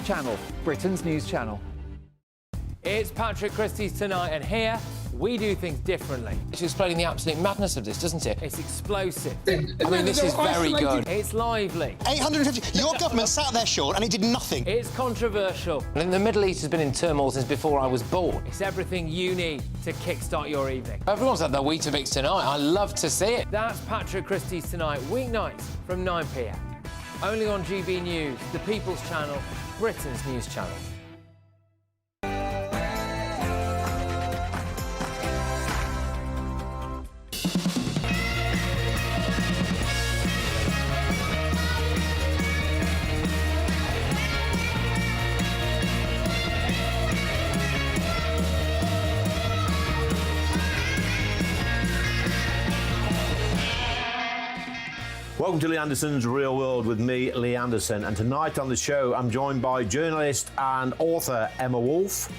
Channel, Britain's news channel. It's Patrick Christie's Tonight, and here we do things differently. It's explaining the absolute madness of this, doesn't it? It's explosive. I mean, this is very good. It's lively. 850. Your government sat there, Sean, and it did nothing. It's controversial. And the Middle East has been in turmoil since before I was born. It's everything you need to kickstart your evening. Everyone's had their Weetabix tonight. I love to see it. That's Patrick Christie's Tonight, weeknights from 9 p.m. Only on GB News, the People's Channel, Britain's news channel. Welcome to Lee Anderson's Real World with me, Lee Anderson. And tonight on the show, I'm joined by journalist and author Emma Wolfe.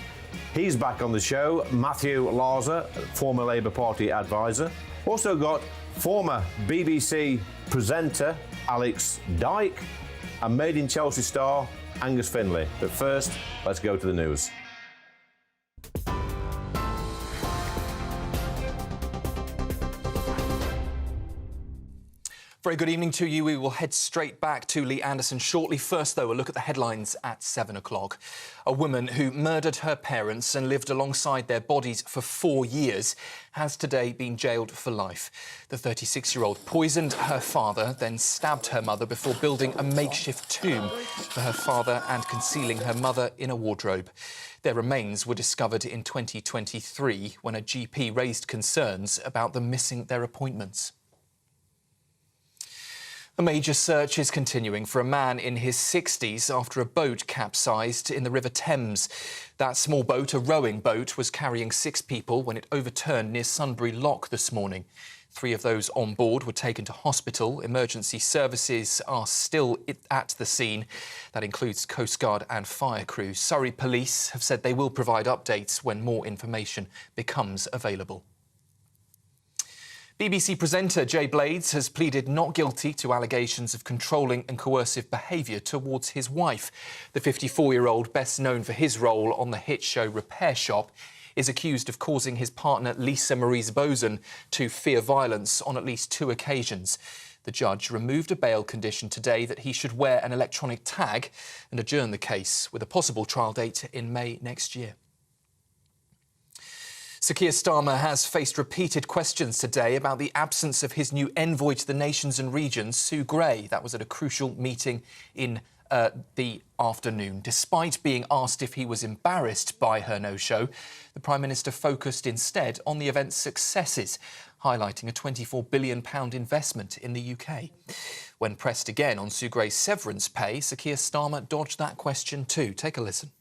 He's back on the show. Matthew Larser, former Labour Party advisor. Also got former BBC presenter Alex Dyke and Made in Chelsea star Angus Findlay. But first, let's go to the news. Very good evening to you. We will head straight back to Lee Anderson shortly. First, though, a look at the headlines at 7 o'clock. A woman who murdered her parents and lived alongside their bodies for 4 years has today been jailed for life. The 36-year-old poisoned her father, then stabbed her mother before building a makeshift tomb for her father and concealing her mother in a wardrobe. Their remains were discovered in 2023 when a GP raised concerns about them missing their appointments. A major search is continuing for a man in his 60s after a boat capsized in the River Thames. That small boat, a rowing boat, was carrying 6 people when it overturned near Sunbury Lock this morning. 3 of those on board were taken to hospital. Emergency services are still at the scene. That includes Coast Guard and fire crews. Surrey Police have said they will provide updates when more information becomes available. BBC presenter Jay Blades has pleaded not guilty to allegations of controlling and coercive behaviour towards his wife. The 54-year-old, best known for his role on the hit show Repair Shop, is accused of causing his partner Lisa Maurice Boson to fear violence on at least 2 occasions. The judge removed a bail condition today that he should wear an electronic tag and adjourned the case with a possible trial date in May next year. Sir Keir Starmer has faced repeated questions today about the absence of his new envoy to the nations and regions, Sue Gray. That was at a crucial meeting in the afternoon. Despite being asked if he was embarrassed by her no-show, the Prime Minister focused instead on the event's successes, highlighting a £24 billion investment in the UK. When pressed again on Sue Gray's severance pay, Sir Keir Starmer dodged that question too. Take a listen.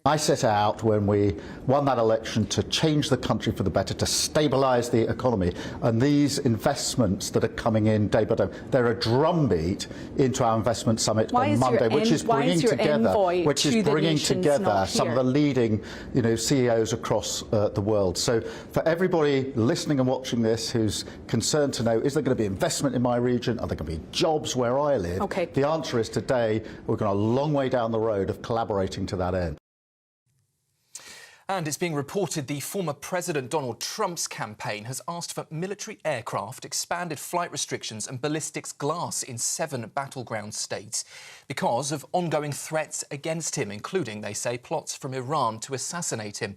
I set out when we won that election to change the country for the better, to stabilise the economy. And these investments that are coming in day by day, they're a drumbeat into our investment summit on Monday, which is bringing together some of the leading, CEOs across the world. So for everybody listening and watching this who's concerned to know, is there going to be investment in my region? Are there going to be jobs where I live? Okay. The answer is today we're going a long way down the road of collaborating to that end. And it's being reported the former President Donald Trump's campaign has asked for military aircraft, expanded flight restrictions and ballistics glass in 7 battleground states because of ongoing threats against him, including, they say, plots from Iran to assassinate him.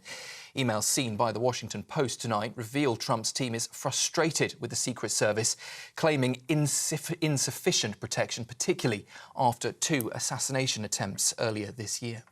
Emails seen by the Washington Post tonight reveal Trump's team is frustrated with the Secret Service, claiming insufficient protection, particularly after 2 assassination attempts earlier this year.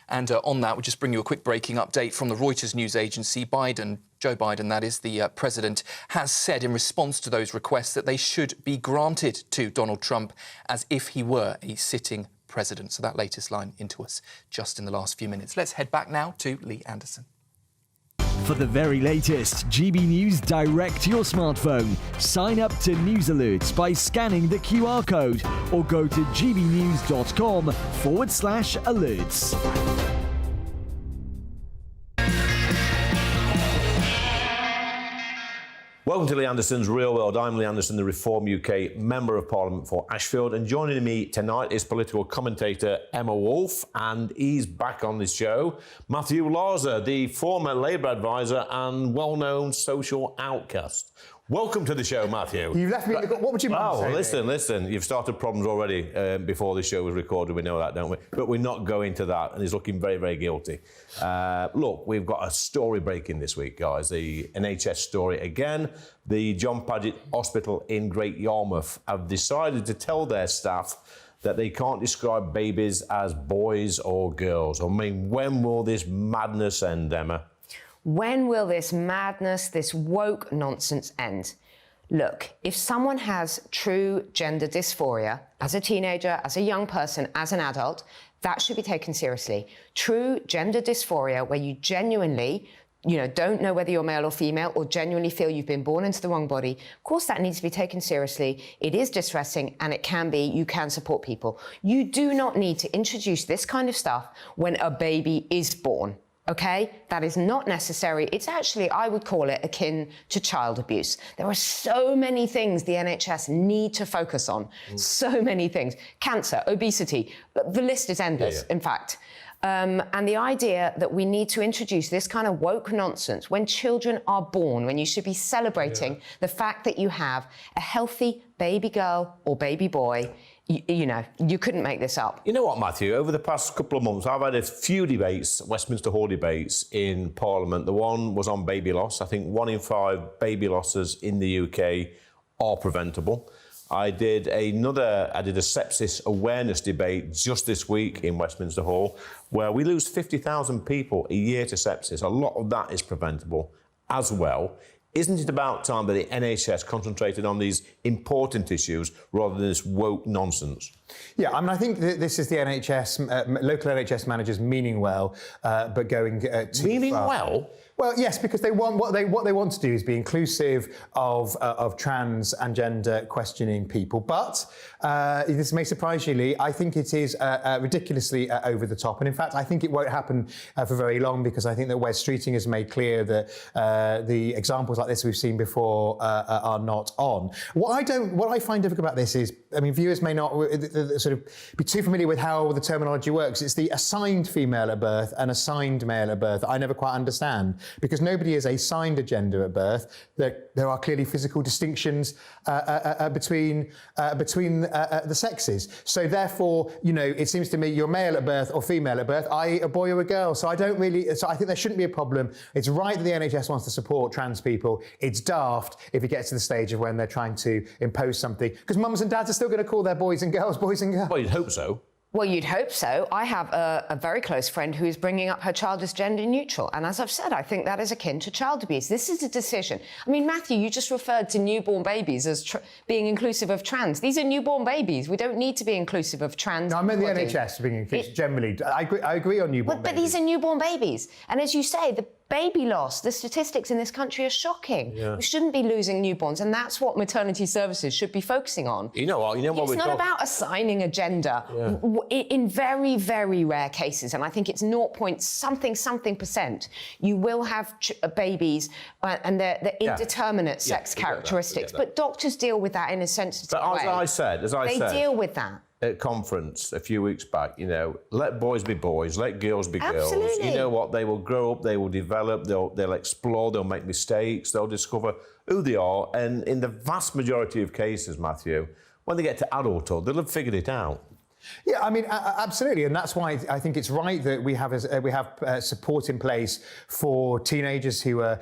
And on that, we'll just bring you a quick breaking update from the Reuters news agency. Joe Biden, that is, the president, has said in response to those requests that they should be granted to Donald Trump as if he were a sitting president. So that latest line into us just in the last few minutes. Let's head back now to Lee Anderson. For the very latest GB News direct to your smartphone, sign up to News Alerts by scanning the QR code or go to gbnews.com/alerts. Welcome to Lee Anderson's Real World. I'm Lee Anderson, the Reform UK Member of Parliament for Ashfield, and joining me tonight is political commentator Emma Wolfe, and he's back on the show. Matthew Larser, the former Labour advisor and well-known social outcast. Welcome to the show, Matthew. You left me. What would you mind saying? Listen. You've started problems already before the show was recorded. We know that, don't we? But we're not going to that, and he's looking very, very guilty. Look, we've got a story breaking this week, guys. The NHS story again. The John Paget Hospital in Great Yarmouth have decided to tell their staff that they can't describe babies as boys or girls. I mean, when will this madness end, Emma? When will this madness, this woke nonsense end? Look, if someone has true gender dysphoria, as a teenager, as a young person, as an adult, that should be taken seriously. True gender dysphoria, where you genuinely, don't know whether you're male or female, or genuinely feel you've been born into the wrong body, of course that needs to be taken seriously. It is distressing, and you can support people. You do not need to introduce this kind of stuff when a baby is born. Okay, that is not necessary. It's actually, I would call it akin to child abuse. There are so many things the NHS need to focus on. So many things. Cancer, obesity, the list is endless, in fact. And the idea that we need to introduce this kind of woke nonsense when children are born, when you should be celebrating the fact that you have a healthy baby girl or baby boy. You couldn't make this up. You know what, Matthew? Over the past couple of months, I've had a few debates, Westminster Hall debates in Parliament. The one was on baby loss. I think 1 in 5 baby losses in the UK are preventable. I did a sepsis awareness debate just this week in Westminster Hall, where we lose 50,000 people a year to sepsis. A lot of that is preventable as well. Isn't it about time that the NHS concentrated on these important issues rather than this woke nonsense? Yeah, I mean, I think that this is the NHS, local NHS managers meaning well, but going too far. Meaning well? Well, yes, because they want what they want to do is be inclusive of trans and gender questioning people. But this may surprise you, Lee. I think it is ridiculously over the top, and in fact, I think it won't happen for very long, because I think that Wes Streeting has made clear that the examples like this we've seen before are not on. What I find difficult about this is, I mean, viewers may not sort of be too familiar with how the terminology works. It's the assigned female at birth and assigned male at birth. I never quite understand. Because nobody is assigned a gender at birth. There are clearly physical distinctions between the sexes. So therefore, it seems to me you're male at birth or female at birth, i.e. a boy or a girl. So I think there shouldn't be a problem. It's right that the NHS wants to support trans people. It's daft if it gets to the stage of when they're trying to impose something. Because mums and dads are still going to call their boys and girls boys and girls. Well, you'd hope so. Well, you'd hope so. I have a very close friend who is bringing up her child as gender neutral. And as I've said, I think that is akin to child abuse. This is a decision. I mean, Matthew, you just referred to newborn babies as being inclusive of trans. These are newborn babies. We don't need to be inclusive of trans. No, I meant the NHS being inclusive generally. I agree on newborn babies. But these are newborn babies. And as you say, the baby loss, the statistics in this country are shocking. Yeah. We shouldn't be losing newborns, and that's what maternity services should be focusing on. You know what? It's not about assigning a gender. Yeah. In very, very rare cases, and I think it's 0.something%, you will have babies and they're indeterminate sex characteristics. But doctors deal with that in a sensitive way. As I said, they deal with that. At conference a few weeks back, let boys be boys, let girls be girls. Absolutely. You know what? They will grow up, they will develop, they'll explore, they'll make mistakes, they'll discover who they are. And in the vast majority of cases, Matthew, when they get to adulthood, they'll have figured it out. Yeah, I mean, absolutely, and that's why I think it's right that we have support in place for teenagers who are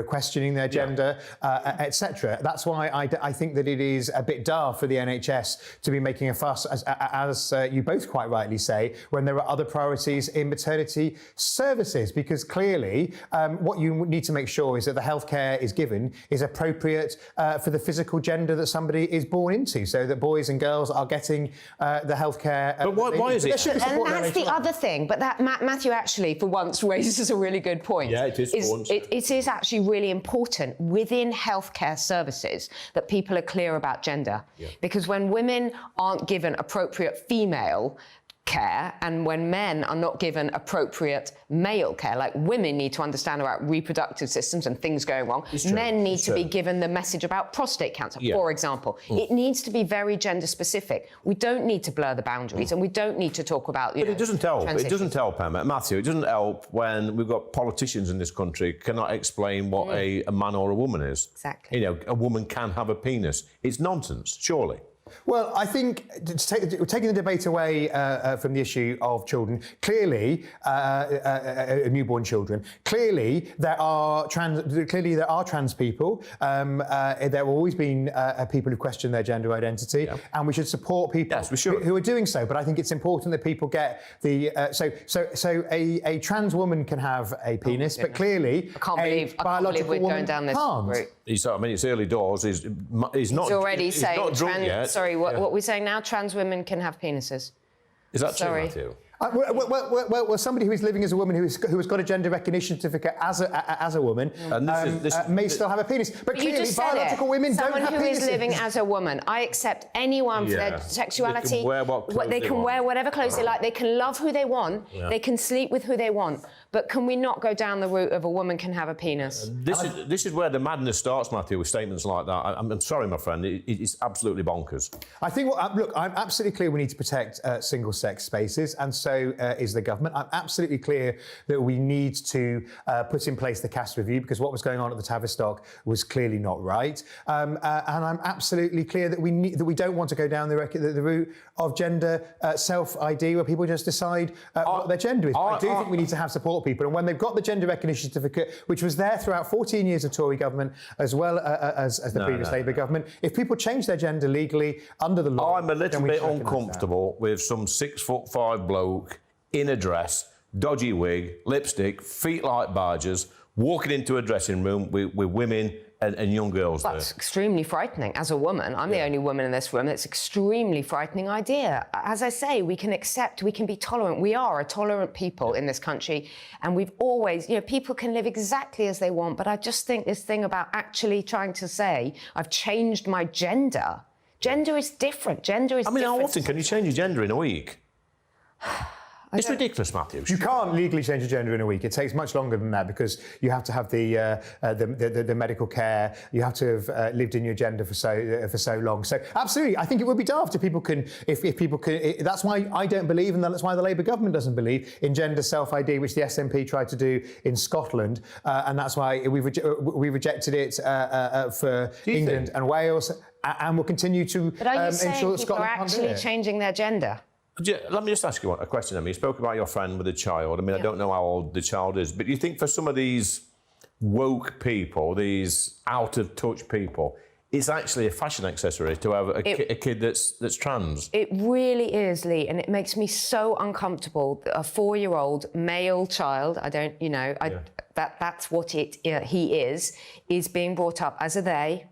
questioning their gender, etc. That's why I think that it is a bit daft for the NHS to be making a fuss, as you both quite rightly say, when there are other priorities in maternity services. Because clearly, what you need to make sure is that the healthcare is given is appropriate for the physical gender that somebody is born into, so that boys and girls are getting the healthcare. But why is it? And that's the other thing. But that Matthew actually, for once, raises a really good point. Yeah, it is. It is actually really important within healthcare services that people are clear about gender. Yeah. Because when women aren't given appropriate female care and when men are not given appropriate male care, like women need to understand about reproductive systems and things going wrong, men need to be given the message about prostate cancer, for example. It needs to be very gender specific. We don't need to blur the boundaries and we don't need to talk about, But it doesn't help. It doesn't help, Emma. Matthew, it doesn't help when we've got politicians in this country cannot explain what a man or a woman is. Exactly. You know, a woman can have a penis. It's nonsense, surely. Well, I think taking the debate away from the issue of children, clearly, newborn children, clearly there are trans people. There have always been people who question their gender identity, and we should support people who are doing so. But I think it's important that people get the so a trans woman can have a penis, but clearly a biological woman can't. I mean, it's early doors. He's already saying not drunk yet. Sorry, what we're saying now, trans women can have penises. Is that true, Matthew? Well, somebody who is living as a woman who has got a gender recognition certificate as a woman may still have a penis. But clearly, biological women don't have penises. Someone who is living as a woman, I accept anyone for their sexuality. They can wear whatever clothes they like. They can love who they want. They can sleep with who they want. But can we not go down the route of a woman can have a penis? This is where the madness starts, Matthew, with statements like that. I'm sorry, my friend. It's absolutely bonkers. I think, look, I'm absolutely clear we need to protect single-sex spaces, and so is the government. I'm absolutely clear that we need to put in place the caste review because what was going on at the Tavistock was clearly not right. And I'm absolutely clear that we don't want to go down the route of gender self-ID where people just decide what their gender is. I do think we need to have support people, and when they've got the gender recognition certificate, which was there throughout 14 years of Tory government as well as the previous Labour government, if people change their gender legally under the law, I'm a little bit uncomfortable with some 6'5" bloke in a dress, dodgy wig, lipstick, feet like barges, walking into a dressing room with women and young girls there. That's extremely frightening. As a woman, I'm the only woman in this room. It's an extremely frightening idea. As I say, we can accept, we can be tolerant. We are a tolerant people in this country, and we've always, people can live exactly as they want, but I just think this thing about actually trying to say, I've changed my gender. Gender is different. Gender is different. How often can you change your gender in a week? It's ridiculous, Matthew. You can't legally change your gender in a week. It takes much longer than that because you have to have the medical care. You have to have lived in your gender for so long. So absolutely, I think it would be daft if people can. If people can, that's why I don't believe, and that's why the Labour government doesn't believe in gender self-ID, which the SNP tried to do in Scotland, and that's why we rejected it for England and Wales, and will continue to but are you saying ensure that people Scotland are actually changing their gender? Let me just ask you a question, Emma. You spoke about your friend with a child. I mean, I don't know how old the child is, but you think for some of these woke people, these out-of-touch people, it's actually a fashion accessory to have a kid that's trans? It really is, Lee, and it makes me so uncomfortable that a 4-year-old male child, that's what he is being brought up as a they.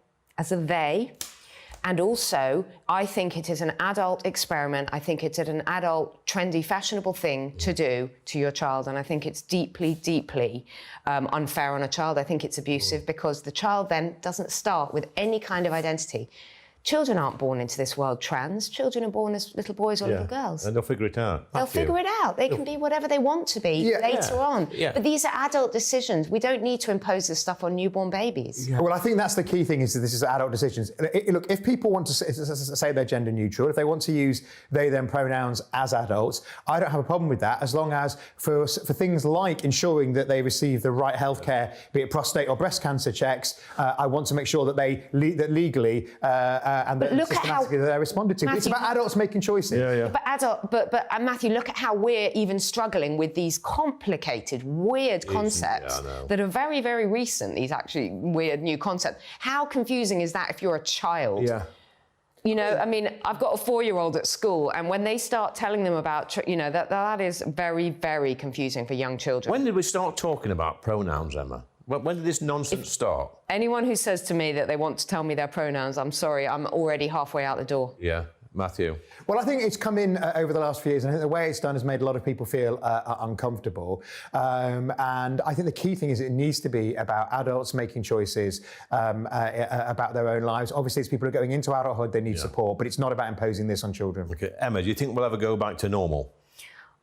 And also, I think it is an adult experiment. I think it's an adult, trendy, fashionable thing to do to your child. And I think it's deeply, deeply unfair on a child. I think it's abusive because the child then doesn't start with any kind of identity. Children aren't born into this world trans. Children are born as little boys or little girls. And they'll figure it out. They'll figure it out. They can be whatever they want to be later on. But these are adult decisions. We don't need to impose this stuff on newborn babies. Well, I think that's the key thing is that this is adult decisions. Look, if people want to say they're gender neutral, if they want to use they, them pronouns as adults, I don't have a problem with that as long as for things like ensuring that they receive the right healthcare, be it prostate or breast cancer checks, I want to make sure that that legally and that systematically they're responded to. Matthew, it's about adults making choices. But Matthew, look at how we're even struggling with these complicated, weird concepts that are very, very recent, these actually weird new concepts. How confusing is that if you're a child? I mean, I've got a 4-year-old at school, and when they start telling them about, that is very, very confusing for young children. When did we start talking about pronouns, Emma? When did this nonsense start? Anyone who says to me that they want to tell me their pronouns, I'm sorry, I'm already halfway out the door. Yeah. Matthew? Well, I think it's come in over the last few years, and I think the way it's done has made a lot of people feel uncomfortable. And I think the key thing is it needs to be about adults making choices about their own lives. Obviously, as people are going into adulthood, they need support, but it's not about imposing this on children. Okay. Emma, do you think we'll ever go back to normal?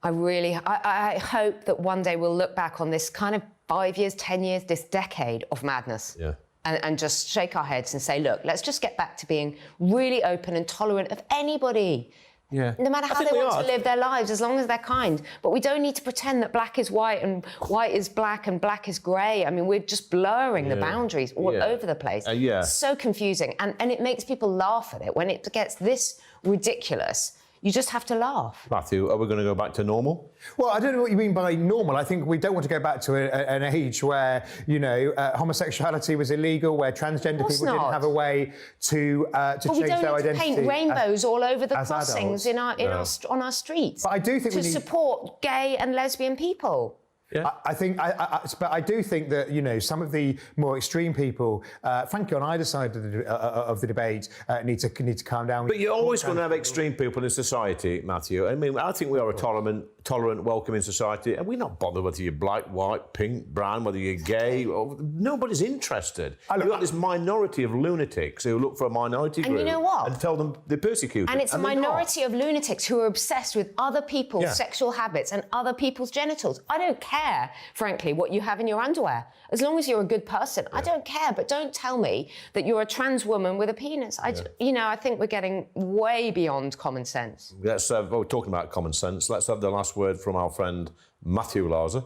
I hope that one day we'll look back on this kind of 5 years, 10 years, this decade of madness. Yeah. And just shake our heads and say, look, let's just get back to being really open and tolerant of anybody. Yeah. No matter how they want to live their lives, as long as they're kind. But we don't need to pretend that black is white and white is black and black is grey. I mean, we're just blurring the boundaries all over the place. It's so confusing. And it makes people laugh at it. When it gets this ridiculous, you just have to laugh. Matthew, are we going to go back to normal? Well, I don't know what you mean by normal. I think we don't want to go back to an age where, you know, homosexuality was illegal, where transgender people didn't have a way to change their identity. We don't need to paint rainbows all over the crossings on our streets. But I do think to support gay and lesbian people. Yeah. But I do think that, you know, some of the more extreme people, frankly, on either side of the debate, need to calm down. But you're always going to have extreme people in society, Matthew. I mean, I think we are a tolerant, welcoming society, and we're not bothered whether you're black, white, pink, brown, whether you're gay. Nobody's interested. You've got this minority of lunatics who look for a minority group. And you know what? And tell them they're persecuted. And it's a minority of lunatics who are obsessed with other people's sexual habits and other people's genitals. I don't care, frankly, what you have in your underwear. As long as you're a good person, I don't care. But don't tell me that you're a trans woman with a penis. You know, I think we're getting way beyond common sense. We're talking about common sense. Let's have the last word from our friend Matthew Larser.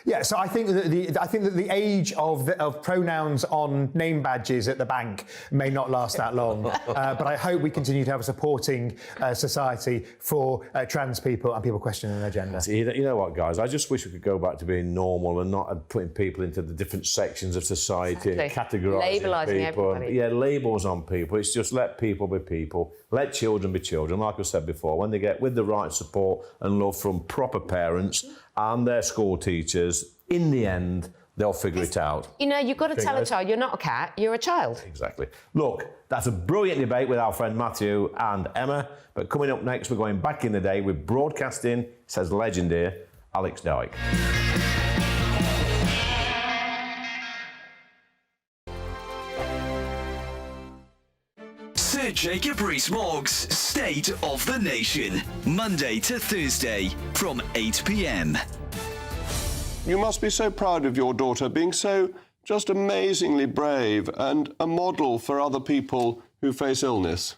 Yeah, so I think that the age of pronouns on name badges at the bank may not last that long, but I hope we continue to have a supporting society for trans people and people questioning their gender. You know what, guys? I just wish we could go back to being normal and not putting people into the different sections of society and categorising Labellising people. everybody. Yeah, labels on people. It's just let people be people. Let children be children. Like I said before, when they get with the right support and love from proper parents and their school teachers, in the end, they'll figure it out. You know, you've got to tell a child you're not a cat, you're a child. Exactly. Look, that's a brilliant debate with our friend Matthew and Emma. But coming up next, we're going back in the day with broadcasting, says legend here, Alex Dyke. Sir Jacob Rees-Mogg's State of the Nation, Monday to Thursday from 8 p.m. You must be so proud of your daughter being so just amazingly brave and a model for other people who face illness.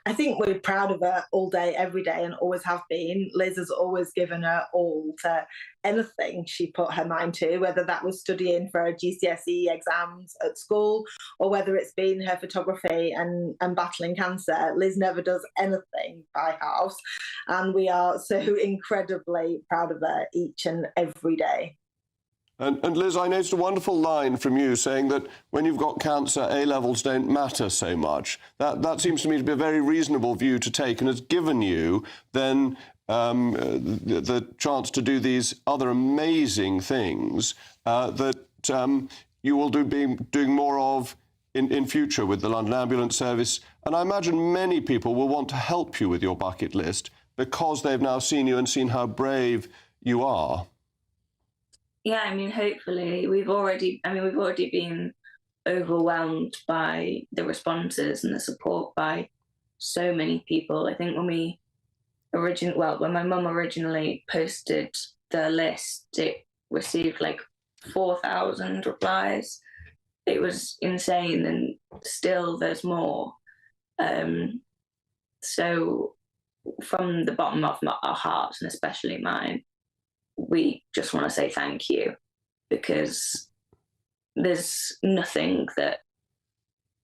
I think we're proud of her all day, every day, and always have been. Liz has always given her all to anything she put her mind to, whether that was studying for her GCSE exams at school or whether it's been her photography and battling cancer. Liz never does anything by half, and we are so incredibly proud of her each and every day. And Liz, I noticed a wonderful line from you saying that when you've got cancer, A-levels don't matter so much. That seems to me to be a very reasonable view to take and has given you then the chance to do these other amazing things that you will be doing more of in future with the London Ambulance Service. And I imagine many people will want to help you with your bucket list because they've now seen you and seen how brave you are. Yeah, I mean, hopefully we've already been overwhelmed by the responses and the support by so many people. I think when my mum originally posted the list, it received like 4,000 replies. It was insane, and still there's more. So from the bottom of our hearts, and especially mine, we just want to say thank you, because there's nothing that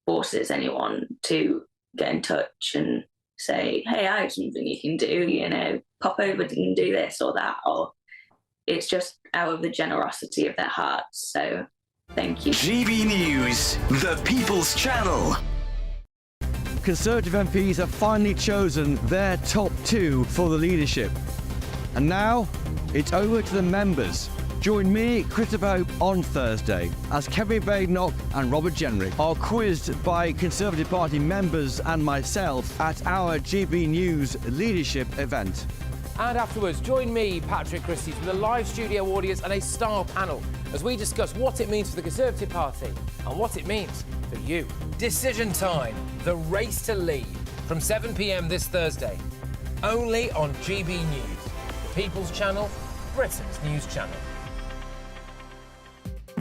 forces anyone to get in touch and say, hey, I have something you can do, you know, pop over and do this or that, or it's just out of the generosity of their hearts. So thank you. GB News, the People's Channel. Conservative MPs have finally chosen their top two for the leadership. And now, it's over to the members. Join me, Christopher Hope, on Thursday as Kevin Badenoch and Robert Jenrick are quizzed by Conservative Party members and myself at our GB News leadership event. And afterwards, join me, Patrick Christys, with a live studio audience and a star panel as we discuss what it means for the Conservative Party and what it means for you. Decision Time, the race to lead, from 7 p.m. this Thursday, only on GB News. People's Channel, Britain's news channel.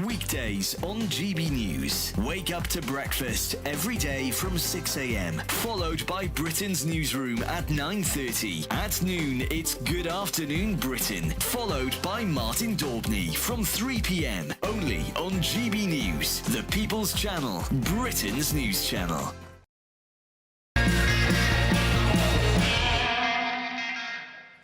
Weekdays on GB News. Wake up to breakfast every day from 6 a.m. Followed by Britain's newsroom at 9:30. At noon, it's Good Afternoon Britain. Followed by Martin Daubney from 3 p.m. Only on GB News, the People's Channel, Britain's news channel.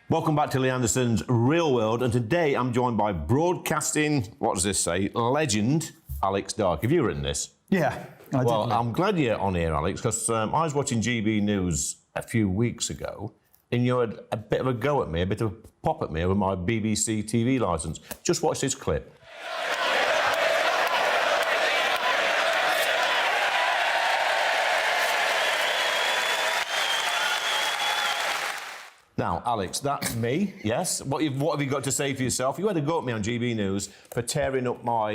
Welcome back to Lee Anderson's Real World, and today I'm joined by broadcasting, what does this say, legend, Alex Dyke. Have you written this? Yeah, I did. Well, I'm glad you're on here, Alex, because I was watching GB News a few weeks ago, and you had a bit of a go at me, a bit of a pop at me over my BBC TV licence. Just watch this clip. Now, Alex, that's me, yes. What have you got to say for yourself? You had a go at me on GB News for tearing up my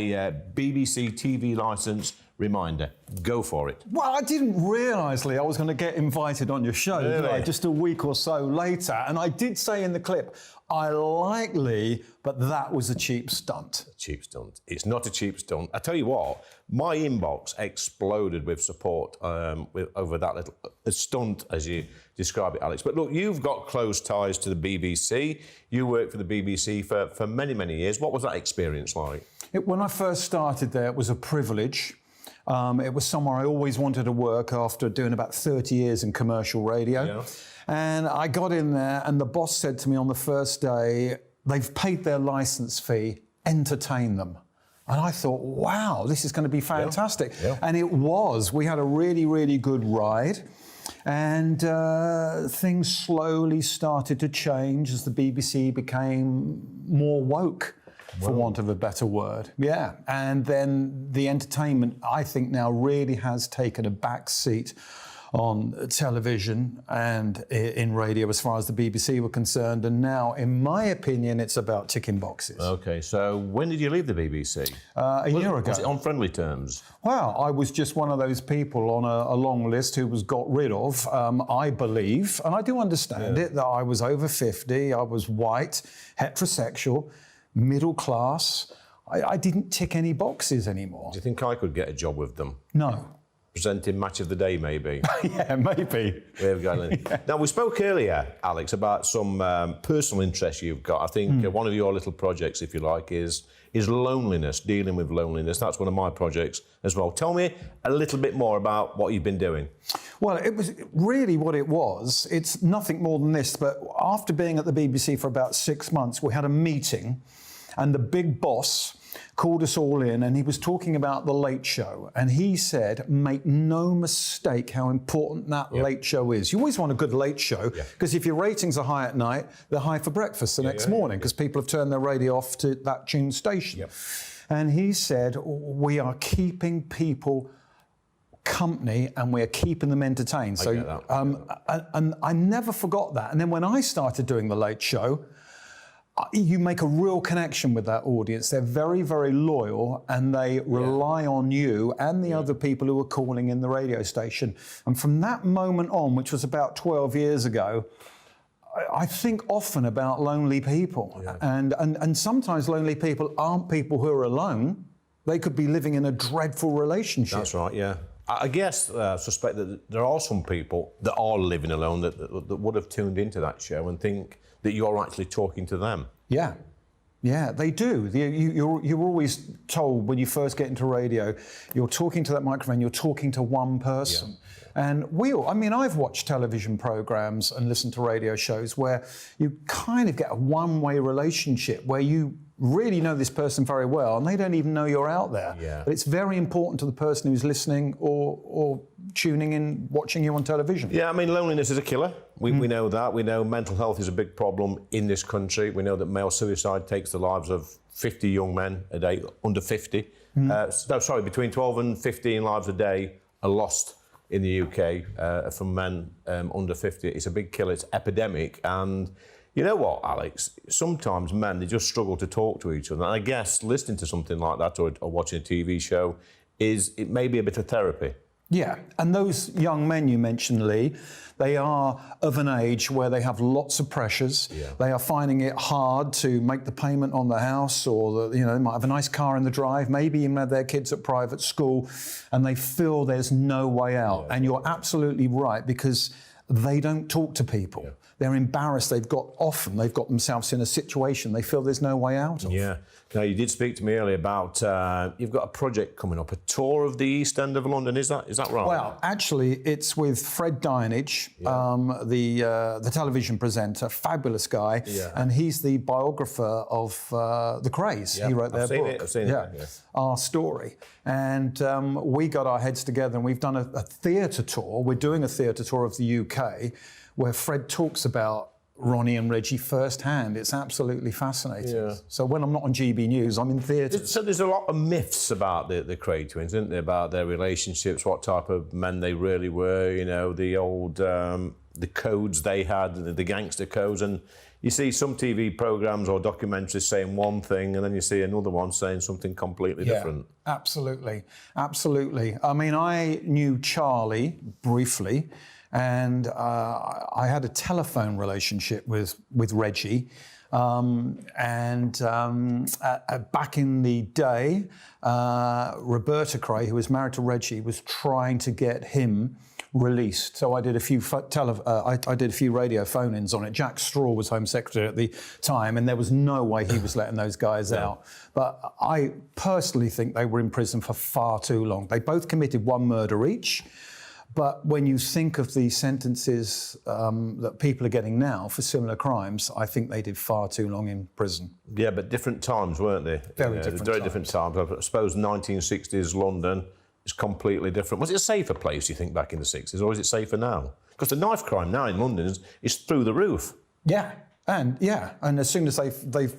BBC TV licence reminder. Go for it. Well, I didn't realise, Lee, I was going to get invited on your show, did I? Just a week or so later. And I did say in the clip, I like Lee, but that was a cheap stunt. A cheap stunt. It's not a cheap stunt. I tell you what, my inbox exploded with support over that little stunt, as you describe it, Alex. But look, you've got close ties to the BBC. You worked for the BBC for many, many years. What was that experience like? When I first started there, it was a privilege. It was somewhere I always wanted to work after doing about 30 years in commercial radio. Yeah. And I got in there and the boss said to me on the first day, they've paid their licence fee, entertain them. And I thought, wow, this is going to be fantastic. Yeah. Yeah. And it was. We had a really, really good ride. And things slowly started to change as the BBC became more woke, for want of a better word. Yeah. And then the entertainment, I think, now really has taken a back seat on television and in radio as far as the BBC were concerned. And now, in my opinion, it's about ticking boxes. OK, so when did you leave the BBC? A year ago. Was it on friendly terms? Well, I was just one of those people on a long list who was got rid of, I believe, and I do understand it, that I was over 50, I was white, heterosexual, middle class. I didn't tick any boxes anymore. Do you think I could get a job with them? No. Presenting Match of the Day, maybe? Yeah, maybe. There we go, Lynn. Yeah. Now, we spoke earlier, Alex, about some personal interests you've got. I think one of your little projects, if you like, is loneliness, dealing with loneliness. That's one of my projects as well. Tell me a little bit more about what you've been doing. Well, it was really what it was. It's nothing more than this, but after being at the BBC for about 6 months, we had a meeting, and the big boss called us all in, and he was talking about the Late Show, and he said, make no mistake how important that Late Show is. You always want a good Late Show, because if your ratings are high at night, they're high for breakfast the next morning, because people have turned their radio off to that tune station. And he said, we are keeping people company and we're keeping them entertained. And I never forgot that. And then when I started doing the Late Show, you make a real connection with that audience. They're very, very loyal, and they rely on you and the other people who are calling in the radio station. And from that moment on, which was about 12 years ago, I think often about lonely people. And sometimes lonely people aren't people who are alone. They could be living in a dreadful relationship. That's right, yeah. I guess I suspect that there are some people that are living alone that would have tuned into that show and think that you're actually talking to them. Yeah. Yeah, they do. You're always told when you first get into radio, you're talking to that microphone, you're talking to one person. And I've watched television programmes and listened to radio shows where you kind of get a one-way relationship where you really know this person very well and they don't even know you're out there. But it's very important to the person who's listening or tuning in, watching you on television. Yeah, I mean, loneliness is a killer. We know that. We know mental health is a big problem in this country. We know that male suicide takes the lives of 50 young men a day, under 50. Between 12 and 15 lives a day are lost in the UK from men under 50. It's a big killer. It's epidemic. And you know what, Alex? Sometimes men, they just struggle to talk to each other. And I guess listening to something like that or watching a TV show it may be a bit of therapy. Yeah, and those young men you mentioned, Lee, they are of an age where they have lots of pressures. Yeah. They are finding it hard to make the payment on the house, or they might have a nice car in the drive, maybe even have their kids at private school, and they feel there's no way out. Yeah. And you're absolutely right, because they don't talk to people. Yeah. They're embarrassed. They've got themselves in a situation they feel there's no way out of. Yeah. Now, you did speak to me earlier about you've got a project coming up, a tour of the East End of London. Is that right? Well, actually, it's with Fred Dynage, the television presenter, fabulous guy, and he's the biographer of the Krays. Yeah. He wrote their book. I've seen it. Our story. And we got our heads together and we've done a theatre tour. We're doing a theatre tour of the UK where Fred talks about Ronnie and Reggie firsthand. It's absolutely fascinating. Yeah. So when I'm not on GB News, I'm in theatres. So there's a lot of myths about the Kray twins, isn't there? About their relationships, what type of men they really were, the old, the codes they had, the gangster codes. And you see some TV programmes or documentaries saying one thing, and then you see another one saying something completely different. Absolutely. Absolutely. I mean, I knew Charlie briefly, and I had a telephone relationship with Reggie. Back in the day, Roberta Kray, who was married to Reggie, was trying to get him released. So I did a few I did a few radio phone-ins on it. Jack Straw was Home Secretary at the time, and there was no way he was letting those guys out. But I personally think they were in prison for far too long. They both committed one murder each. But when you think of the sentences that people are getting now for similar crimes, I think they did far too long in prison. Yeah, but different times, weren't they? Very different times. I suppose 1960s London is completely different. Was it a safer place, do you think, back in the 60s, or is it safer now? Because the knife crime now in London is through the roof. Yeah, and as soon as they've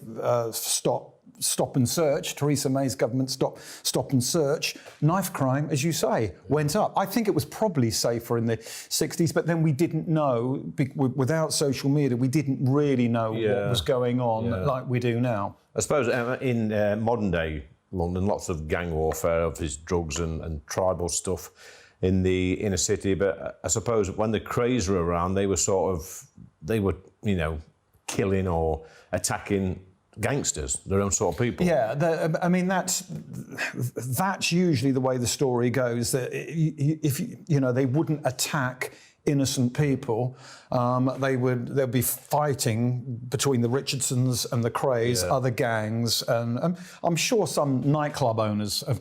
stop and search, Theresa May's government stop and search, knife crime, as you say, went up. I think it was probably safer in the 60s, but then we didn't know, without social media, we didn't really know what was going on like we do now. I suppose in modern day London, lots of gang warfare, of his drugs and tribal stuff in the inner city, but I suppose when the Krays were around, they were killing or attacking gangsters, their own sort of people. Yeah, I mean that's usually the way the story goes. That if they wouldn't attack innocent people, they'd be fighting between the Richardsons and the Krays, other gangs, and I'm sure some nightclub owners have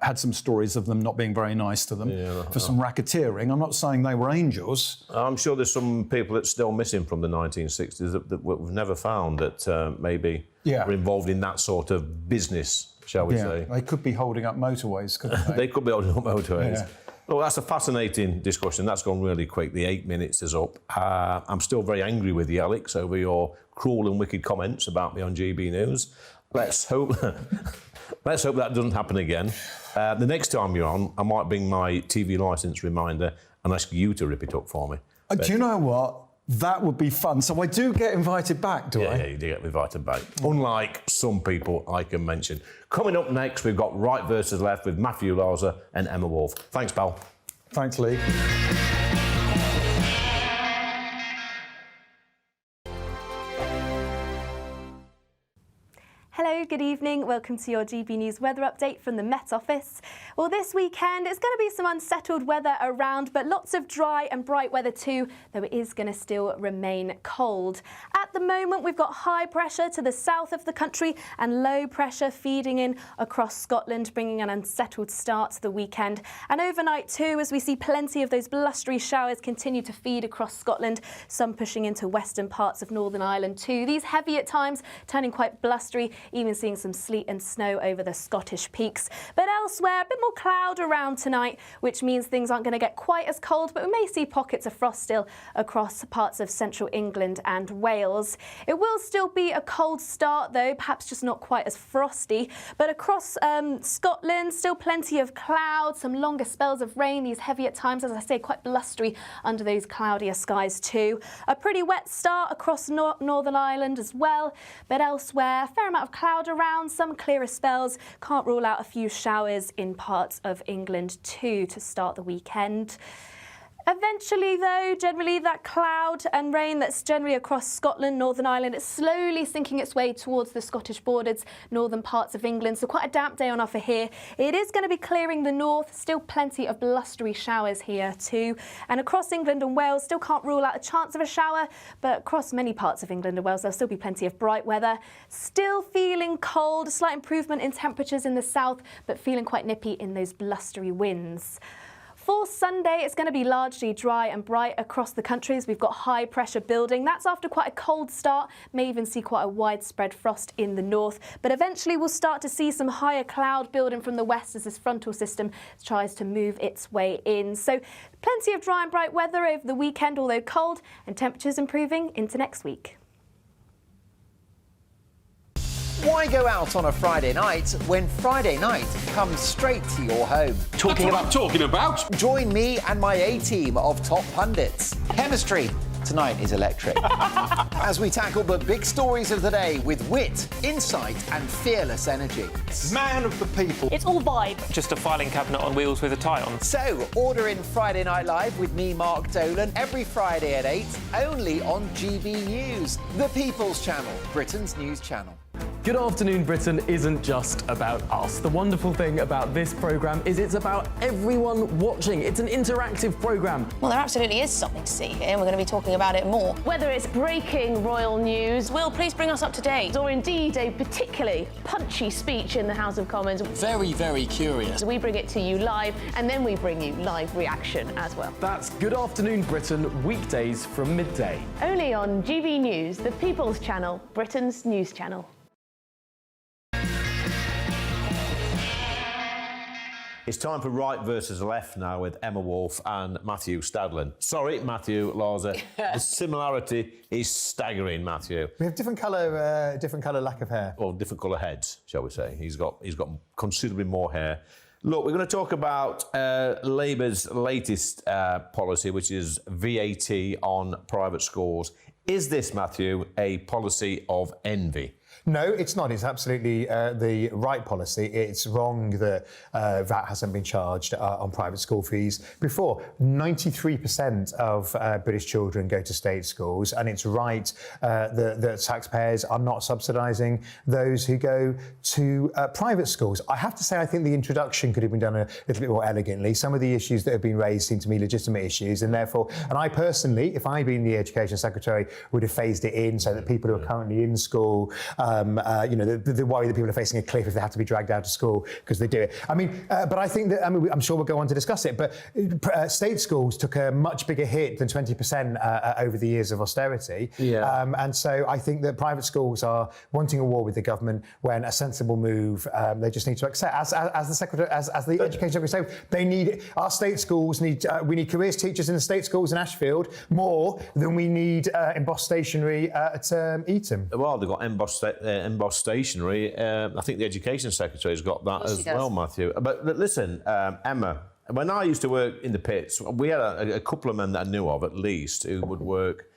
had some stories of them not being very nice to them for some racketeering. I'm not saying they were angels. I'm sure there's some people that's still missing from the 1960s that we've never found that maybe were involved in that sort of business, shall we say. They could be holding up motorways, couldn't they? They could be holding up motorways. Yeah. Well, that's a fascinating discussion. That's gone really quick. The 8 minutes is up. I'm still very angry with you, Alex, over your cruel and wicked comments about me on GB News. Let's hope that doesn't happen again. The next time you're on, I might bring my TV licence reminder and ask you to rip it up for me. Do you know what? That would be fun. So I do get invited back, do I? Yeah, you do get invited back. Unlike some people I can mention. Coming up next, we've got Right versus Left with Matthew Larser and Emma Wolf. Thanks, pal. Thanks, Lee. Hello, good evening. Welcome to your GB News weather update from the Met Office. Well, this weekend it's going to be some unsettled weather around, but lots of dry and bright weather too, though it is going to still remain cold. At the moment, we've got high pressure to the south of the country and low pressure feeding in across Scotland, bringing an unsettled start to the weekend. And overnight too, as we see plenty of those blustery showers continue to feed across Scotland, some pushing into western parts of Northern Ireland too. These heavy at times turning quite blustery, even seeing some sleet and snow over the Scottish peaks. But elsewhere, a bit more cloud around tonight, which means things aren't going to get quite as cold, but we may see pockets of frost still across parts of central England and Wales. It will still be a cold start though, perhaps just not quite as frosty, but across Scotland, still plenty of clouds, some longer spells of rain, these heavy at times, as I say, quite blustery under those cloudier skies too. A pretty wet start across Northern Ireland as well, but elsewhere, a fair amount of cloud around, some clearer spells. Can't rule out a few showers in parts of England too to start the weekend. Eventually, though, generally that cloud and rain that's generally across Scotland, Northern Ireland, it's slowly sinking its way towards the Scottish borders, northern parts of England. So quite a damp day on offer here. It is going to be clearing the north, still plenty of blustery showers here too. And across England and Wales, still can't rule out a chance of a shower, but across many parts of England and Wales, there'll still be plenty of bright weather. Still feeling cold, slight improvement in temperatures in the south, but feeling quite nippy in those blustery winds. For Sunday, it's going to be largely dry and bright across the country as we've got high pressure building. That's after quite a cold start, may even see quite a widespread frost in the north. But eventually we'll start to see some higher cloud building from the west as this frontal system tries to move its way in. So plenty of dry and bright weather over the weekend, although cold, and temperatures improving into next week. Why go out on a Friday night when Friday night comes straight to your home? Talking about. Join me and my A-team of top pundits. Chemistry tonight is electric. As we tackle the big stories of the day with wit, insight and fearless energy. Man of the people. It's all vibe. Just a filing cabinet on wheels with a tie on. So, order in Friday Night Live with me, Mark Dolan, every Friday at 8, only on GB News, the People's Channel, Britain's news channel. Good Afternoon Britain isn't just about us. The wonderful thing about this programme is it's about everyone watching. It's an interactive programme. Well, there absolutely is something to see here, and we're going to be talking about it more. Whether it's breaking royal news, Will, please bring us up to date, or indeed a particularly punchy speech in the House of Commons. Very, very curious. We bring it to you live, and then we bring you live reaction as well. That's Good Afternoon Britain, weekdays from midday. Only on GB News, the People's Channel, Britain's news channel. It's time for Right versus Left now with Emma Wolf and Matthew Stadlin. Sorry, Matthew Larser. The similarity is staggering, Matthew. We have different colour lack of hair. Or different colour heads, shall we say. He's got considerably more hair. Look, we're going to talk about Labour's latest policy, which is VAT on private schools. Is this, Matthew, a policy of envy? No, it's not. It's absolutely the right policy. It's wrong that VAT hasn't been charged on private school fees before. 93% of British children go to state schools, and it's right that taxpayers are not subsidising those who go to private schools. I have to say, I think the introduction could have been done a little bit more elegantly. Some of the issues that have been raised seem to me legitimate issues, and therefore, and I personally, if I'd been the Education Secretary, would have phased it in so that people who are currently in school, the worry that people are facing a cliff if they have to be dragged out of school because they do it. I mean, but I think that, I'm sure we'll go on to discuss it, but state schools took a much bigger hit than 20% over the years of austerity. Yeah. And so I think that private schools are wanting a war with the government when a sensible move, they just need to accept. As the Secretary, as the Education Secretary said, they need, our state schools need, we need careers teachers in the state schools in Ashfield more than we need embossed stationery at Eton. Well, they've got embossed stationery. I think the Education Secretary's got that as well, Matthew. But listen, Emma, when I used to work in the pits, we had a couple of men that I knew of at least who would work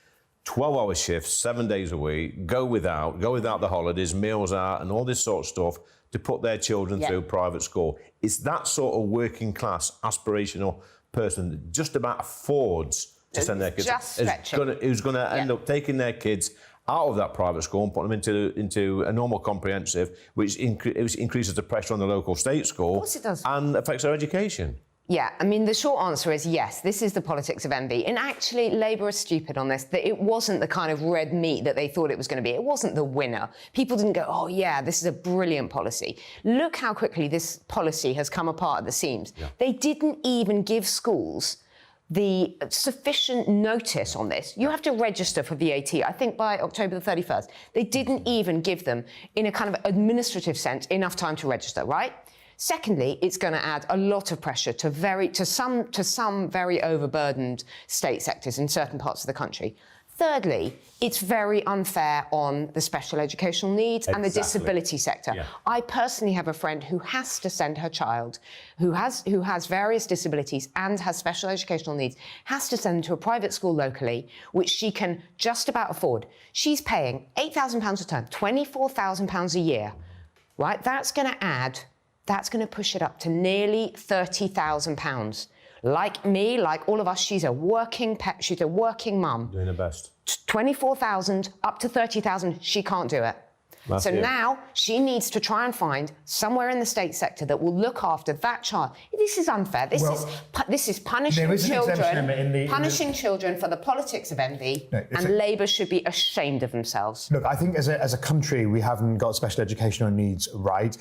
12-hour shifts, 7 days a week, go without the holidays, meals out and all this sort of stuff to put their children through private school. It's that sort of working class, aspirational person that just about affords to send their kids. Who's going to end up taking their kids out of that private school and put them into a normal comprehensive, which increases the pressure on the local state school. Of course it does. And affects their education. Yeah, I mean, the short answer is yes, this is the politics of envy. And actually, Labour is stupid on this, that it wasn't the kind of red meat that they thought it was going to be. It wasn't the winner. People didn't go, oh, yeah, this is a brilliant policy. Look how quickly this policy has come apart at the seams. Yeah. They didn't even give schools the sufficient notice on this. You have to register for VAT, I think, by October the 31st. They didn't even give them, in a kind of administrative sense, enough time to register, right? Secondly, it's going to add a lot of pressure to some very overburdened state sectors in certain parts of the country. Thirdly, it's very unfair on the special educational needs and the disability sector. Yeah. I personally have a friend who has to send her child, who has various disabilities and has special educational needs, has to send them to a private school locally, which she can just about afford. She's paying £8,000 a term, £24,000 a year, right? That's going to push it up to nearly £30,000. Like me, like all of us, she's a working mum. Doing her best. 24,000 up to 30,000, she can't do it. That's so it. now she needs to try and find somewhere in the state sector that will look after that child. This is unfair. This is punishing children, children for the politics of envy, and Labour should be ashamed of themselves. Look, I think as a country we haven't got special educational needs right.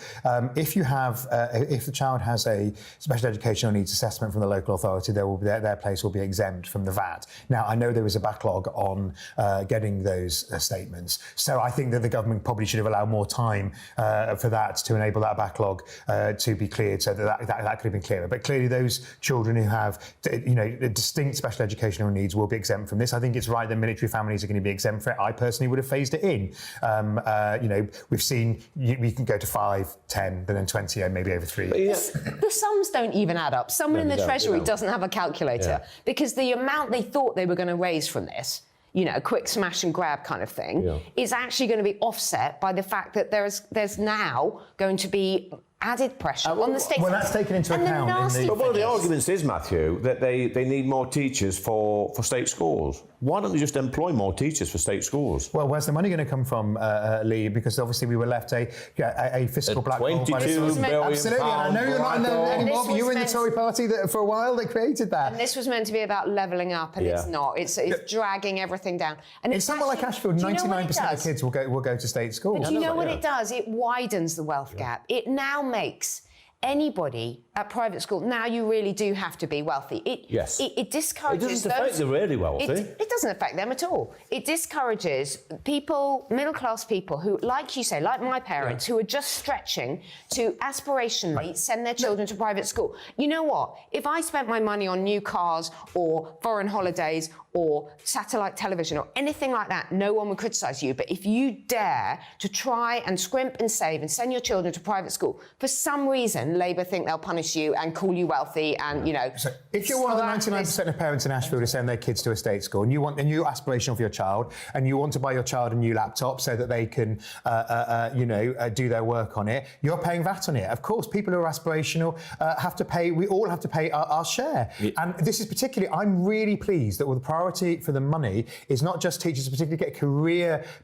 If the child has a special educational needs assessment from the local authority, their place will be exempt from the VAT. Now, I know there was a backlog on getting those statements, so I think that the government probably should have allowed more time for that to enable that backlog to be cleared, so that could have been clearer. But clearly, those children who have, distinct special educational needs will be exempt from this. I think it's right that military families are going to be exempt for it. I personally would have phased it in. We've seen we can go to 5, 10, then 20, and maybe over 3. The sums don't even add up. Someone in the Treasury doesn't have a calculator because the amount they thought they were going to raise from this, a quick smash and grab kind of thing, is actually going to be offset by the fact that there's now going to be added pressure on the state. Well, that's taken into account. But one of the arguments is, Matthew, that they need more teachers for state schools. Why don't they just employ more teachers for state schools? Well, where's the money going to come from, Lee? Because obviously we were left a fiscal black hole. £22 billion. Absolutely, and I know you're not in there anymore, but you were in the Tory party for a while that created that. And this was meant to be about levelling up, and it's not. It's dragging everything down. And it's somewhere like Ashfield, 99% of kids will go to state schools. But do you know what it does? It widens the wealth gap. It now makes anybody at private school, now you really do have to be wealthy. It discourages It doesn't affect the really wealthy. It doesn't affect them at all. It discourages people, middle-class people who, like you say, like my parents, who are just stretching to aspirationally send their children to private school. You know what? If I spent my money on new cars or foreign holidays or satellite television or anything like that, no one would criticise you. But if you dare to try and scrimp and save and send your children to private school, for some reason, Labour think they'll punish you and call you wealthy and, So if you're one of the 99% of parents in Ashfield who send their kids to a state school and you want a new aspiration for your child and you want to buy your child a new laptop so that they can, do their work on it, you're paying VAT on it. Of course, people who are aspirational have to pay, we all have to pay our share. Yeah. And this is particularly, I'm really pleased that the priority for the money is not just teachers to particularly get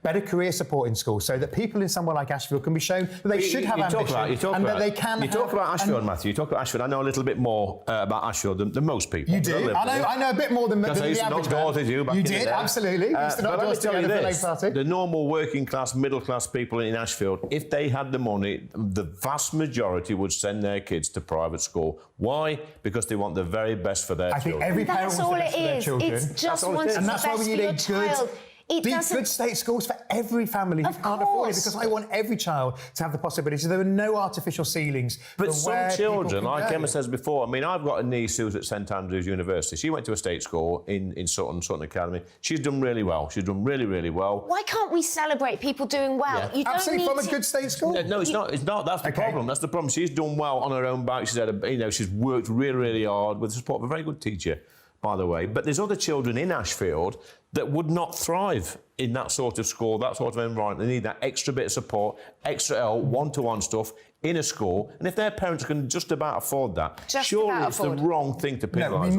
better career support in schools so that people in somewhere like Ashfield can be shown that they should have ambition and that they can You talk about Ashfield, Matthew. You talk about Ashfield. I know a little bit more about Ashfield than most people. You do. I know a bit more than the average man. You did, absolutely. You used to knock doors together for the Labour Party. The normal working class, middle class people in Ashfield, if they had the money, the vast majority would send their kids to private school. Why? Because they want the very best for their children. I think every parent wants the best for their children. It's just wanting the best for your child. Good state schools for every family who can't afford it, because I want every child to have the possibility. So there are no artificial ceilings. But some children, like Emma says before, I mean, I've got a niece who's at St Andrews University. She went to a state school in Sutton Academy. She's done really well. She's done really, really well. Why can't we celebrate people doing well? Yeah. You don't Absolutely, from a good state school. No, it's not. It's not. That's the problem. That's the problem. She's done well on her own back. She's worked really, really hard with the support of a very good teacher, by the way. But there's other children in Ashfield that would not thrive in that sort of school, that sort of environment. They need that extra bit of support, extra help, one-to-one stuff in a school. And if their parents can just about afford that, surely it's the wrong thing to penalise them.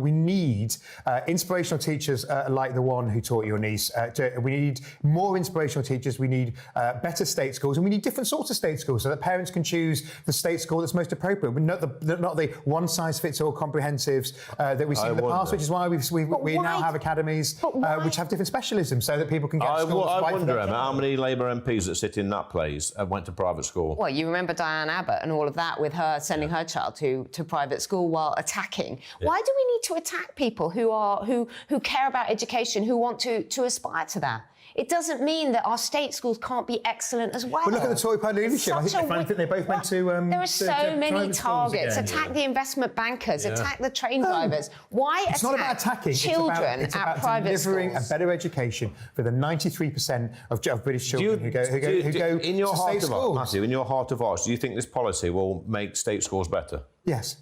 We need inspirational teachers like the one who taught your niece. We need more inspirational teachers. We need better state schools, and we need different sorts of state schools so that parents can choose the state school that's most appropriate. Not the one-size-fits-all comprehensives that we've seen in the past, which is why we now have academies which have different specialisms so that people can get schools right. I wonder, Emma, how many Labour MPs that sit in that place went to private school? Well, you remember Diane Abbott and all of that with her sending her child to private school while attacking. Yeah. Why do we need to attack people who care about education, who want to aspire to that? It doesn't mean that our state schools can't be excellent as well. But look at the Tory party leadership. I think they both went to. There are so many targets. Again. Attack the investment bankers. Attack the train drivers. Why it's not about attacking children it's at about private delivering schools? a better education for the 93% of British children who go in your to heart state of schools. Matthew, in your heart of hearts, do you think this policy will make state schools better? Yes.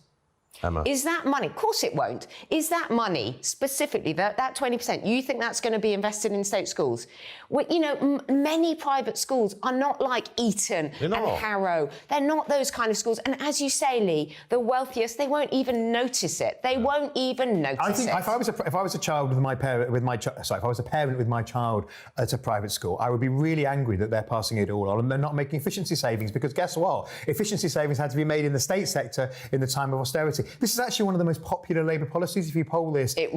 Emma. Is that money? Of course it won't. Is that money, specifically, that 20%, you think that's going to be invested in state schools? Well, you know, many private schools are not like Eton and Harrow. They're not those kind of schools. And as you say, Lee, the wealthiest, they won't even notice it. They won't even notice I think it. if I was a child with my parent, if I was a parent with my child at a private school, I would be really angry that they're passing it all on and they're not making efficiency savings, because guess what? Efficiency savings had to be made in the state sector in the time of austerity. This is actually one of the most popular Labour policies. If you poll this, it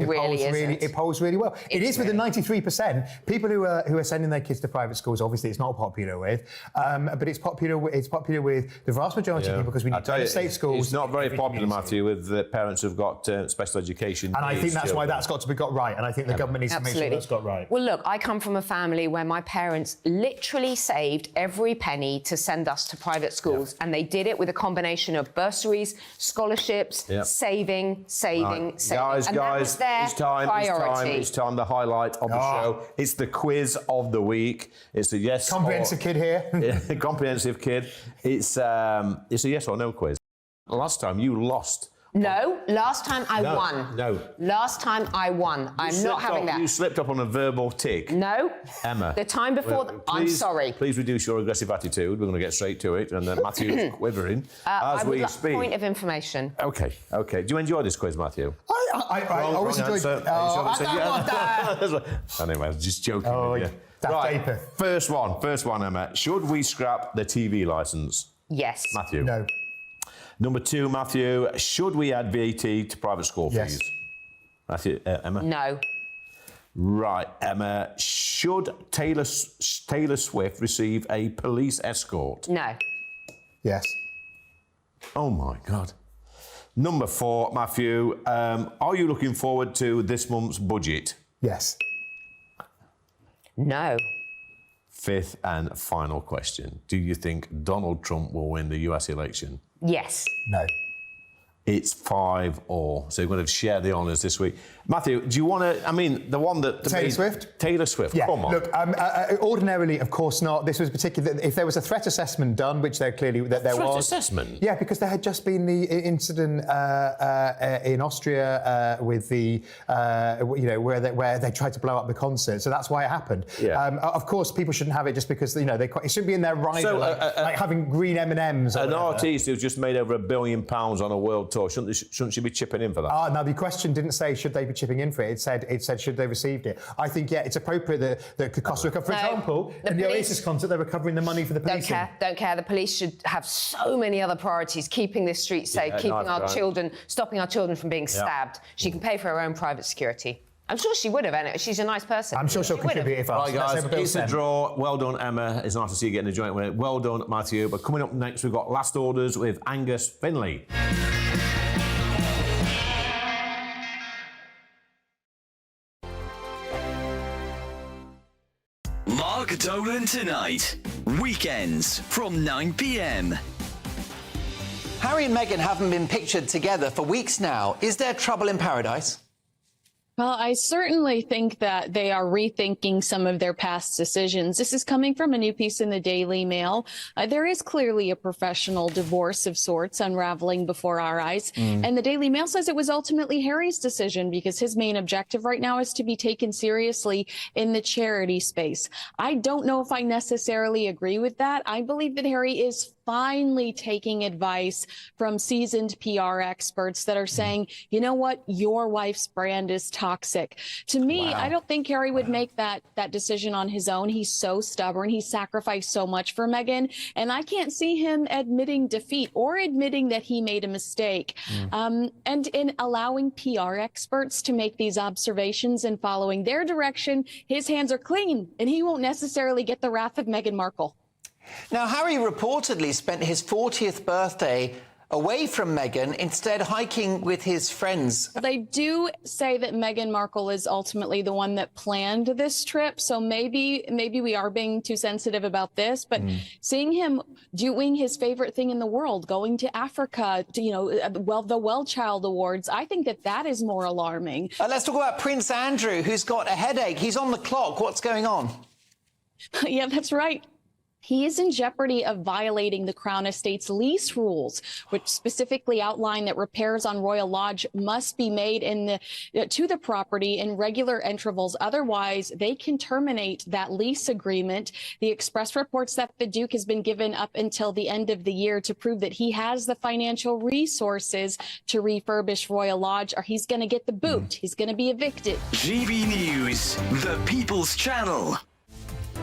polls really well. It is with the 93%. People who are sending their kids to private schools, obviously it's not popular with, but it's popular with the vast majority of people, because we need better state schools. It's not very popular, Matthew, with the parents who've got special education. And I think that's why that's got to be got right. And I think the government needs to make sure that's got right. Well, look, I come from a family where my parents literally saved every penny to send us to private schools, and they did it with a combination of bursaries, scholarships, saving. Guys, and that was their priority. It's time. The highlight of the show. It's the quiz of the week. It's a yes. Comprehensive kid here. Comprehensive kid. It's a yes or no quiz. Last time you lost. No, last time I won. No. Last time I won. I'm not having that. You slipped up on a verbal tick. No. Emma. The time before, I'm sorry. Please reduce your aggressive attitude. We're going to get straight to it. And Matthew's quivering as we speak. Point of information. Okay. Do you enjoy this quiz, Matthew? I always enjoyed it. Anyway, I was just joking with you. Right, first one, Emma. Should we scrap the TV licence? Yes. Matthew? No. Number 2, Matthew, should we add VAT to private school fees? Yes. Matthew, Emma? No. Right, Emma, should Taylor Swift receive a police escort? No. Yes. Oh, my God. Number 4, Matthew, are you looking forward to this month's budget? Yes. No. 5th and final question. Do you think Donald Trump will win the US election? Yes. No. It's 5-all. So we're going to share the honours this week. Matthew, do you want to... I mean, the one that... Taylor Swift? Taylor Swift, yeah. Come on. Look, ordinarily, of course not. This was particular... If there was a threat assessment done, which there clearly... there was... Threat assessment? Yeah, because there had just been the incident in Austria with the... where they tried to blow up the concert. So that's why it happened. Yeah. Of course, people shouldn't have it just because, it shouldn't be in their rider, So, like having green M&Ms. An artist who's just made over £1 billion on a world tour, shouldn't she be chipping in for that? Now the question didn't say should they be chipping in for it. It said should they received it. I think it's appropriate that could cost recover. For example, in the Oasis concert, they're recovering the money for the police. Don't care. The police should have so many other priorities: keeping this street safe, keeping our children, stopping our children from being stabbed. She can pay for her own private security. I'm sure she would have, and she's a nice person. I'm sure she'll contribute if asked. Right, guys, it's a draw. Well done, Emma. It's nice to see you getting a joint winner. Well done, Matthew. But coming up next, we've got Last Orders with Angus Findlay. Mark Dolan Tonight. Weekends from 9 p.m. Harry and Meghan haven't been pictured together for weeks now. Is there trouble in paradise? Well, I certainly think that they are rethinking some of their past decisions. This is coming from a new piece in the Daily Mail. There is clearly a professional divorce of sorts unraveling before our eyes. And the Daily Mail says it was ultimately Harry's decision because his main objective right now is to be taken seriously in the charity space. I don't know if I necessarily agree with that. I believe that Harry is finally taking advice from seasoned PR experts that are saying, you know what, your wife's brand is toxic. To me, I don't think Harry would make that decision on his own. He's so stubborn. He sacrificed so much for Meghan. And I can't see him admitting defeat or admitting that he made a mistake. And in allowing PR experts to make these observations and following their direction, his hands are clean and he won't necessarily get the wrath of Meghan Markle. Now, Harry reportedly spent his 40th birthday away from Meghan, instead hiking with his friends. They do say that Meghan Markle is ultimately the one that planned this trip, so maybe we are being too sensitive about this, but seeing him doing his favorite thing in the world, going to Africa, to, the Well Child Awards, I think that is more alarming. Let's talk about Prince Andrew, who's got a headache. He's on the clock. What's going on? Yeah, that's right. He is in jeopardy of violating the Crown Estate's lease rules, which specifically outline that repairs on Royal Lodge must be made to the property in regular intervals. Otherwise, they can terminate that lease agreement. The Express reports that the Duke has been given up until the end of the year to prove that he has the financial resources to refurbish Royal Lodge, or he's going to get the boot. He's going to be evicted. GB News, the People's Channel.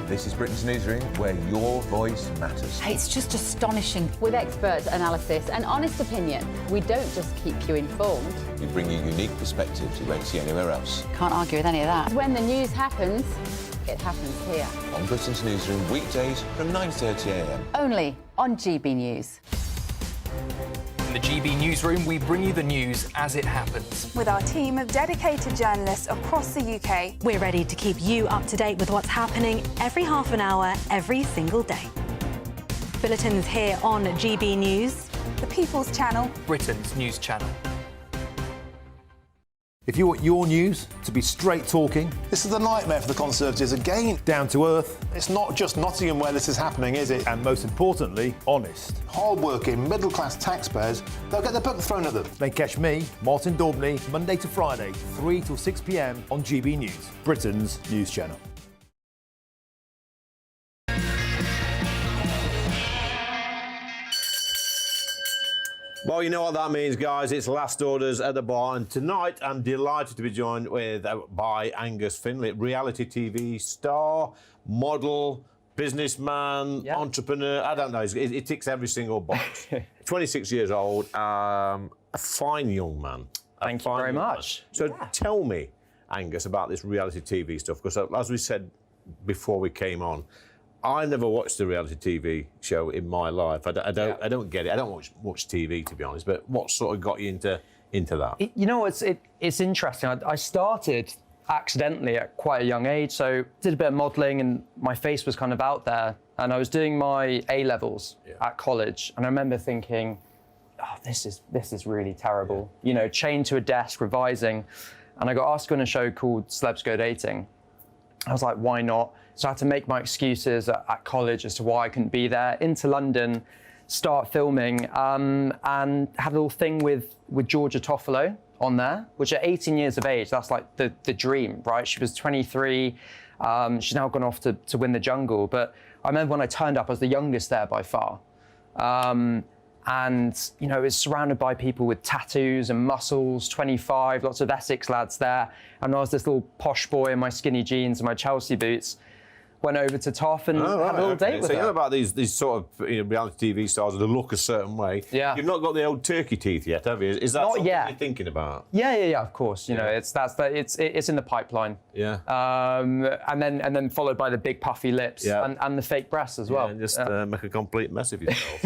This is Britain's Newsroom, where your voice matters. It's just astonishing. With expert analysis and honest opinion, we don't just keep you informed. We bring you unique perspectives you won't see anywhere else. Can't argue with any of that. When the news happens, it happens here. On Britain's Newsroom, weekdays from 9:30 a.m. Only on GB News. In the GB Newsroom, we bring you the news as it happens. With our team of dedicated journalists across the UK, we're ready to keep you up to date with what's happening every half an hour, every single day. Bulletins here on GB News, the People's Channel, Britain's news channel. If you want your news to be straight talking... This is a nightmare for the Conservatives again. Down to earth. It's not just Nottingham where this is happening, is it? And most importantly, honest. Hard-working, middle-class taxpayers, they'll get their book thrown at them. Then catch me, Martin Daubney, Monday to Friday, 3 till 6 p.m. on GB News, Britain's news channel. Well, you know what that means, guys. It's last orders at the bar, and tonight I'm delighted to be joined by Angus Findlay, reality TV star, model, businessman, entrepreneur. I don't know. It ticks every single box. 26 years old, a fine young man. Thank you very much. So tell me, Angus, about this reality TV stuff, because as we said before we came on, I never watched a reality TV show in my life. I don't get it. I don't watch TV, to be honest. But what sort of got you into that? You know, it's interesting. I started accidentally at quite a young age. So did a bit of modelling, and my face was kind of out there. And I was doing my A-levels at college, and I remember thinking, oh, this is really terrible. You know, chained to a desk, revising, and I got asked on a show called Celebs Go Dating. I was like, why not? So I had to make my excuses at college as to why I couldn't be there. Into London, start filming, and had a little thing with Georgia Toffolo on there, which at 18 years of age, that's like the dream, right? She was 23. She's now gone off to win the jungle. But I remember when I turned up, I was the youngest there by far. And, you know, it was surrounded by people with tattoos and muscles, 25, lots of Essex lads there. And I was this little posh boy in my skinny jeans and my Chelsea boots. Went over to Toff and had a little date with her. So you know about these sort of reality TV stars that look a certain way. Yeah. You've not got the old turkey teeth yet, have you? Is that something you're thinking about? Yeah, of course. You know, it's in the pipeline. Yeah. And then followed by the big puffy lips and the fake breasts as well. And just make a complete mess of yourself.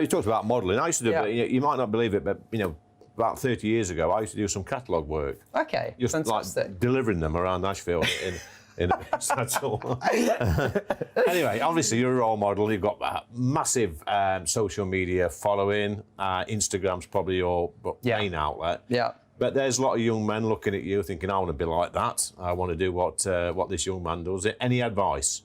You talked about modelling. I used to do it. You might not believe it, but you know, about 30 years ago, I used to do some catalogue work. Okay. Just fantastic. Like delivering them around Nashville that's all. Anyway, obviously you're a role model. You've got a massive social media following. Instagram's probably your main outlet. Yeah. But there's a lot of young men looking at you thinking, I want to be like that. I want to do what this young man does. Any advice?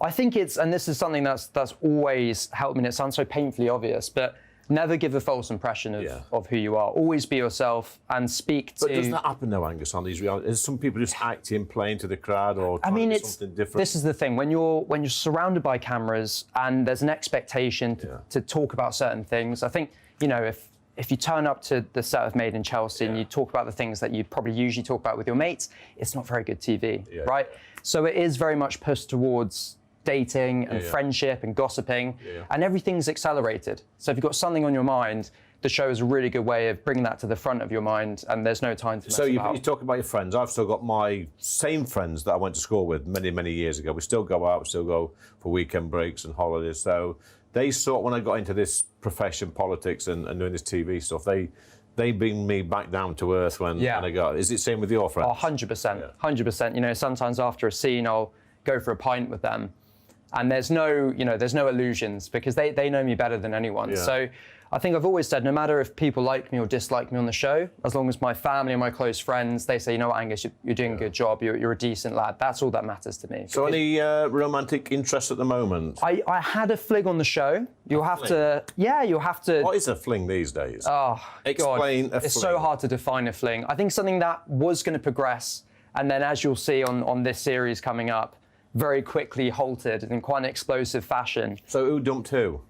I think and this is something that's always helped me, and it sounds so painfully obvious, but never give a false impression of who you are. Always be yourself and speak to... But doesn't that happen though, Angus, on these reality? Is some people just acting, playing to the crowd, or trying to do something different? This is the thing. When you're surrounded by cameras and there's an expectation to talk about certain things, I think, you know, if you turn up to the set of Made in Chelsea and you talk about the things that you probably usually talk about with your mates, it's not very good TV, right? So it is very much pushed towards dating and friendship and gossiping, and everything's accelerated. So if you've got something on your mind, the show is a really good way of bringing that to the front of your mind, and there's no time to mess about. You talk about your friends. I've still got my same friends that I went to school with many, many years ago. We still go out, we still go for weekend breaks and holidays. So they sort, when I got into this profession, politics, and doing this TV stuff, they bring me back down to earth when I got. Is it same with your friends? Oh, 100%. 100%. You know, sometimes after a scene, I'll go for a pint with them, and there's no illusions, because they know me better than anyone. Yeah. So I think I've always said, no matter if people like me or dislike me on the show, as long as my family and my close friends, they say, you know what, Angus, you're doing a good job, you're a decent lad. That's all that matters to me. So any romantic interest at the moment? I had a fling on the show. You'll have to. What is a fling these days? Oh, explain God. a fling. It's so hard to define a fling. I think something that was going to progress, and then as you'll see on this series coming up, very quickly halted in quite an explosive fashion. So who dumped who?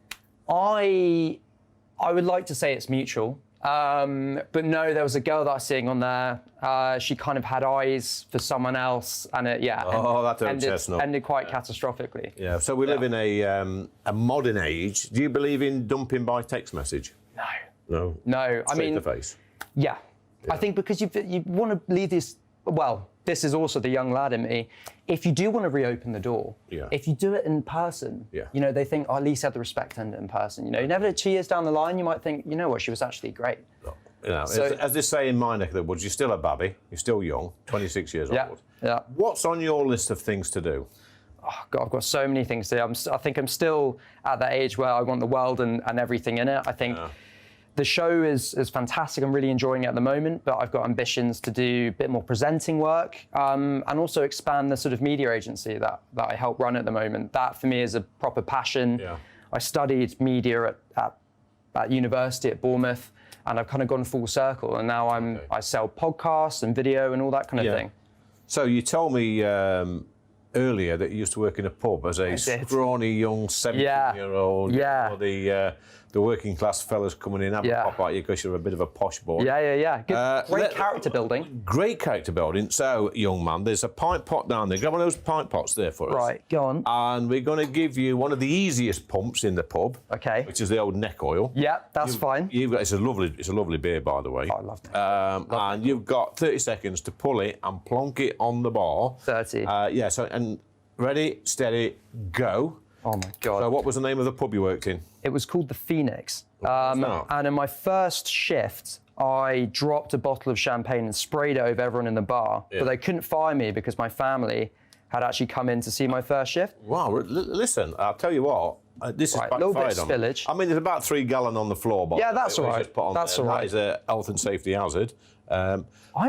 I would like to say it's mutual, but no, there was a girl that I was seeing on there. She kind of had eyes for someone else, and ended quite catastrophically. Yeah. So we live in a modern age. Do you believe in dumping by text message? No. No. I mean, to face. Yeah. I think because you want to leave this. Well, this is also the young lad in me. If you do want to reopen the door, if you do it in person, you know, they think, oh, at least have the respect to end it in person. You know, never 2 years down the line, you might think, you know what, she was actually great. You know, as they say in my neck of the woods, you're still a babby, you're still young, 26 years old. Yeah. What's on your list of things to do? Oh, God, I've got so many things to do. I think I'm still at that age where I want the world and everything in it. I think the show is fantastic. I'm really enjoying it at the moment, but I've got ambitions to do a bit more presenting work and also expand the sort of media agency that I help run at the moment. That, for me, is a proper passion. Yeah. I studied media at university at Bournemouth, and I've kind of gone full circle, and now I sell podcasts and video and all that kind of thing. So you told me earlier that you used to work in a pub as a scrawny young 17-year-old. Yeah. The working class fellas coming in, having a pop at you because you're a bit of a posh boy. Yeah. Good, great character building. Great character building. So, young man, there's a pint pot down there. Grab one of those pint pots there for us. Right, go on. And we're going to give you one of the easiest pumps in the pub. Okay. Which is the old neck oil. Yeah, that's fine. You've got it's a lovely beer, by the way. Oh, I love that. And you've got 30 seconds to pull it and plonk it on the bar. 30. And ready, steady, go. Oh my God. So what was the name of the pub you worked in? It was called the Phoenix. And in my first shift, I dropped a bottle of champagne and sprayed it over everyone in the bar. But they couldn't fire me because my family had actually come in to see my first shift. Wow, listen, I'll tell you what, this is backfired a little bit on spillage. I mean, there's about 3 gallon on the floor. Yeah, that's all right. That's all right. That is a health and safety hazard. But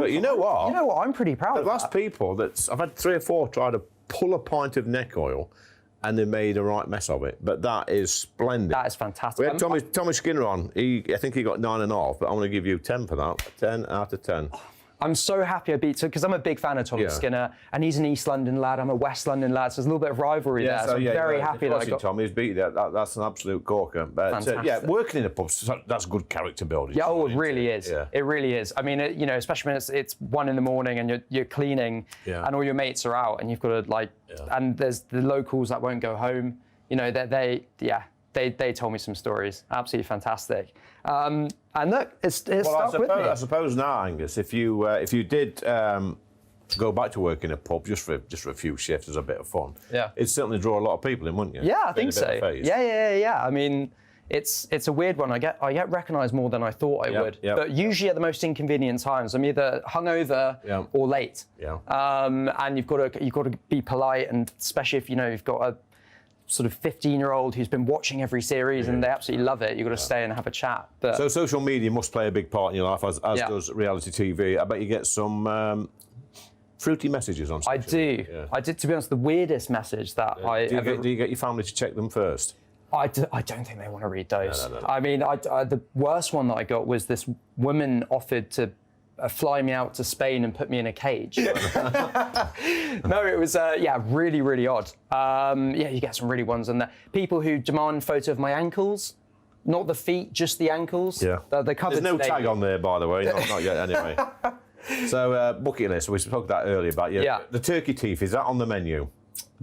you know what? You know what? I'm pretty proud of that. The last people I've had 3 or 4 try to pull a pint of neck oil, and they made a right mess of it. But that is splendid. That is fantastic. We had Tommy Skinner on. I think he got 9.5, but I'm going to give you 10 for that. 10 out of 10. I'm so happy I beat him, because I'm a big fan of Tommy Skinner, and he's an East London lad, I'm a West London lad, so there's a little bit of rivalry there. So I'm very happy that I got... Tommy's beat that. That's an absolute corker. But working in a pub, that's good character building. Yeah, it really is. Yeah. It really is. I mean, you know, especially when it's 1 a.m. and you're cleaning, and all your mates are out, and you've got to and there's the locals that won't go home. You know, they told me some stories. Absolutely fantastic. And look, it's stuck with me. I suppose now, Angus, if you did go back to work in a pub just for a few shifts as a bit of fun, it'd certainly draw a lot of people in, wouldn't you? Yeah, I think so. Yeah. I mean, it's a weird one. I get recognised more than I thought I would. But usually at the most inconvenient times, I'm either hungover or late. And you've got to be polite, and especially if you've got a sort of 15-year-old who's been watching every series and they absolutely love it. You've got to stay and have a chat. But so social media must play a big part in your life, as does reality TV. I bet you get some fruity messages on social media. Yeah. I did, to be honest, the weirdest message that do you get your family to check them first? I don't think they want to read those. No. I mean, the worst one that I got was this woman offered to fly me out to Spain and put me in a cage. No, it was, really, really odd. You get some really ones on there. People who demand photo of my ankles, not the feet, just the ankles. Yeah. They're covered. There's no tag on there, by the way, not yet anyway. So, bucket list, we spoke that earlier about the turkey teeth, is that on the menu?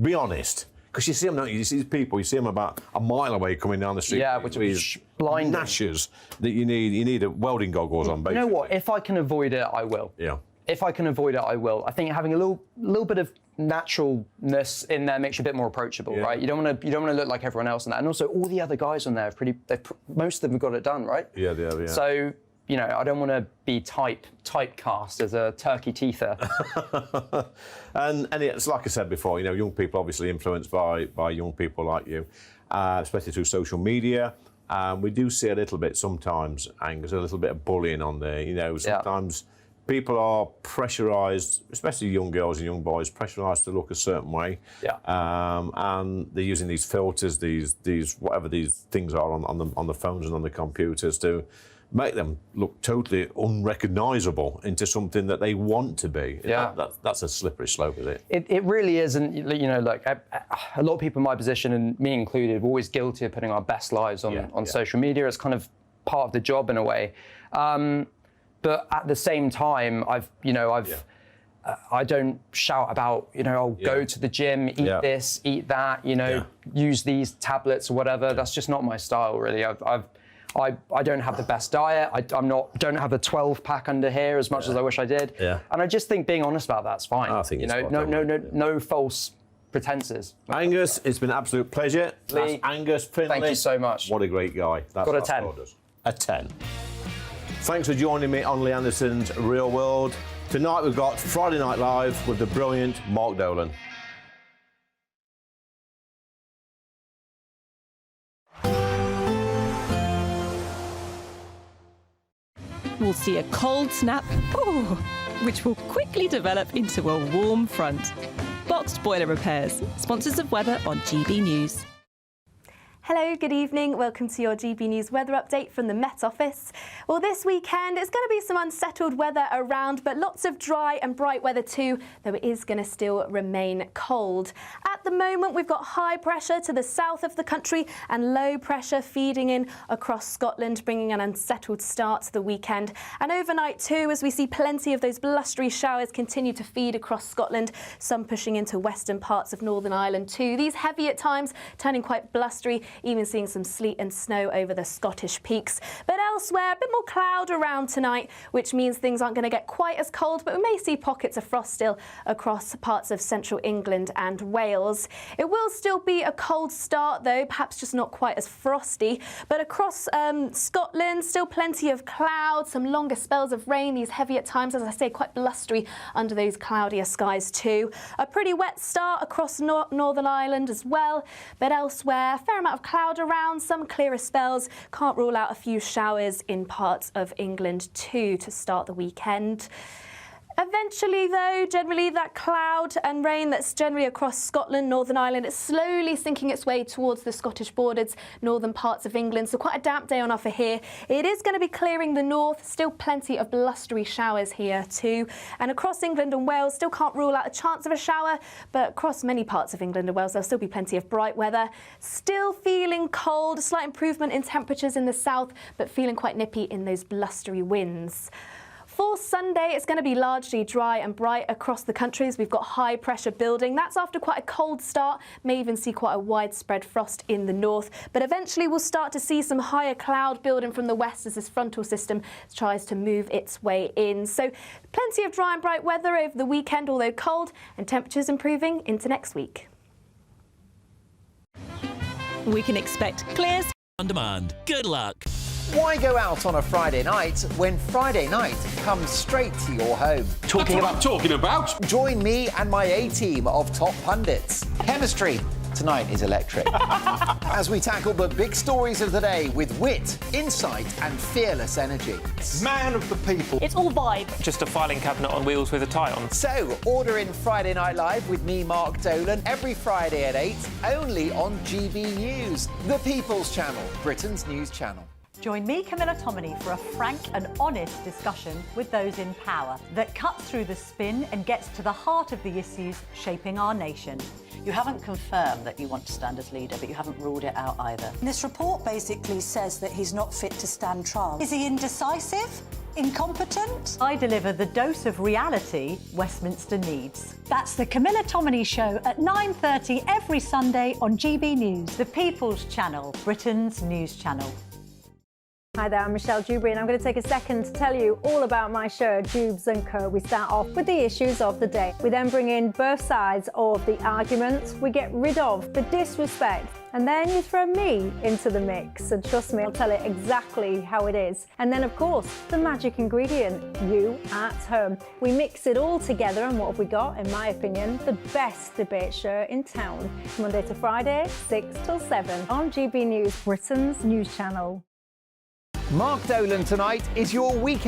Be honest. Because you see them, don't you? You see these people, you see them about a mile away coming down the street. Yeah, which is blinding. Gnashers that you need a welding goggles on, basically. You know what? If I can avoid it, I will. Yeah. If I can avoid it, I will. I think having a little bit of naturalness in there makes you a bit more approachable, right? You don't want to look like everyone else in that. And also, all the other guys on there are most of them have got it done, right? Yeah, they have, yeah. So, you know, I don't want to be typecast as a turkey teether. and it's like I said before, you know, young people obviously influenced by young people like you, especially through social media. We do see a little bit sometimes, Angus, a little bit of bullying on there. You know, sometimes people are pressurised, especially young girls and young boys, pressurised to look a certain way. Yeah. And they're using these filters, these whatever these things are on the phones and on the computers to make them look totally unrecognisable into something that they want to be. Yeah. That's a slippery slope, is it? It really is, and you know, like a lot of people in my position, and me included, are always guilty of putting our best lives on social media. It's kind of part of the job in a way. But at the same time, I don't shout about, you know, I'll go to the gym, eat this, eat that, you know, use these tablets or whatever. That's just not my style, really. I don't have the best diet. I don't have a 12-pack under here as much as I wish I did. Yeah. And I just think being honest about that's fine. I think no false pretenses. Angus, it's been an absolute pleasure. Lee, that's Angus Findlay. thank you so much. What a great guy. That's got a 10. A 10. Thanks for joining me on Lee Anderson's Real World. Tonight we've got Friday Night Live with the brilliant Mark Dolan. We'll see a cold snap, which will quickly develop into a warm front. Boxed Boiler Repairs, sponsors of weather on GB News. Hello, good evening. Welcome to your GB News weather update from the Met Office. Well, this weekend it's going to be some unsettled weather around, but lots of dry and bright weather too, though it is going to still remain cold. At the moment, we've got high pressure to the south of the country and low pressure feeding in across Scotland, bringing an unsettled start to the weekend. And overnight too, as we see plenty of those blustery showers continue to feed across Scotland, some pushing into western parts of Northern Ireland too. These heavy at times, turning quite blustery, even seeing some sleet and snow over the Scottish peaks. But elsewhere, a bit more cloud around tonight, which means things aren't going to get quite as cold, but we may see pockets of frost still across parts of central England and Wales. It will still be a cold start though, perhaps just not quite as frosty, but across Scotland, still plenty of clouds, some longer spells of rain, these heavy at times, as I say, quite blustery under those cloudier skies too. A pretty wet start across Northern Ireland as well, but elsewhere, a fair amount of cloud around, some clearer spells. Can't rule out a few showers in parts of England too to start the weekend. Eventually, though, generally that cloud and rain that's generally across Scotland, Northern Ireland, it's slowly sinking its way towards the Scottish borders, northern parts of England, so quite a damp day on offer here. It is going to be clearing the north, still plenty of blustery showers here too. And across England and Wales, still can't rule out a chance of a shower, but across many parts of England and Wales, there'll still be plenty of bright weather. Still feeling cold, a slight improvement in temperatures in the south, but feeling quite nippy in those blustery winds. For Sunday, it's going to be largely dry and bright across the country as we've got high pressure building. That's after quite a cold start, may even see quite a widespread frost in the north. But eventually we'll start to see some higher cloud building from the west as this frontal system tries to move its way in. So plenty of dry and bright weather over the weekend, although cold, and temperatures improving into next week. We can expect clear on demand. Good luck. Why go out on a Friday night when Friday night comes straight to your home? Talking about. Join me and my A-team of top pundits. Chemistry tonight is electric. As we tackle the big stories of the day with wit, insight and fearless energy. Man of the people. It's all vibe. Just a filing cabinet on wheels with a tie on. So, order in Friday Night Live with me, Mark Dolan, every Friday at 8, only on GB News, the People's Channel, Britain's news channel. Join me, Camilla Tominey, for a frank and honest discussion with those in power that cuts through the spin and gets to the heart of the issues shaping our nation. You haven't confirmed that you want to stand as leader, but you haven't ruled it out either. This report basically says that he's not fit to stand trial. Is he indecisive? Incompetent? I deliver the dose of reality Westminster needs. That's the Camilla Tominey Show at 9:30 every Sunday on GB News, the People's Channel, Britain's news channel. Hi there, I'm Michelle Dewberry and I'm going to take a second to tell you all about my show, Dubes & Co. We start off with the issues of the day. We then bring in both sides of the argument. We get rid of the disrespect. And then you throw me into the mix. And trust me, I'll tell it exactly how it is. And then, of course, the magic ingredient, you at home. We mix it all together and what have we got, in my opinion, the best debate show in town. Monday to Friday, 6 till 7 on GB News, Britain's news channel. Mark Dolan tonight is your weekend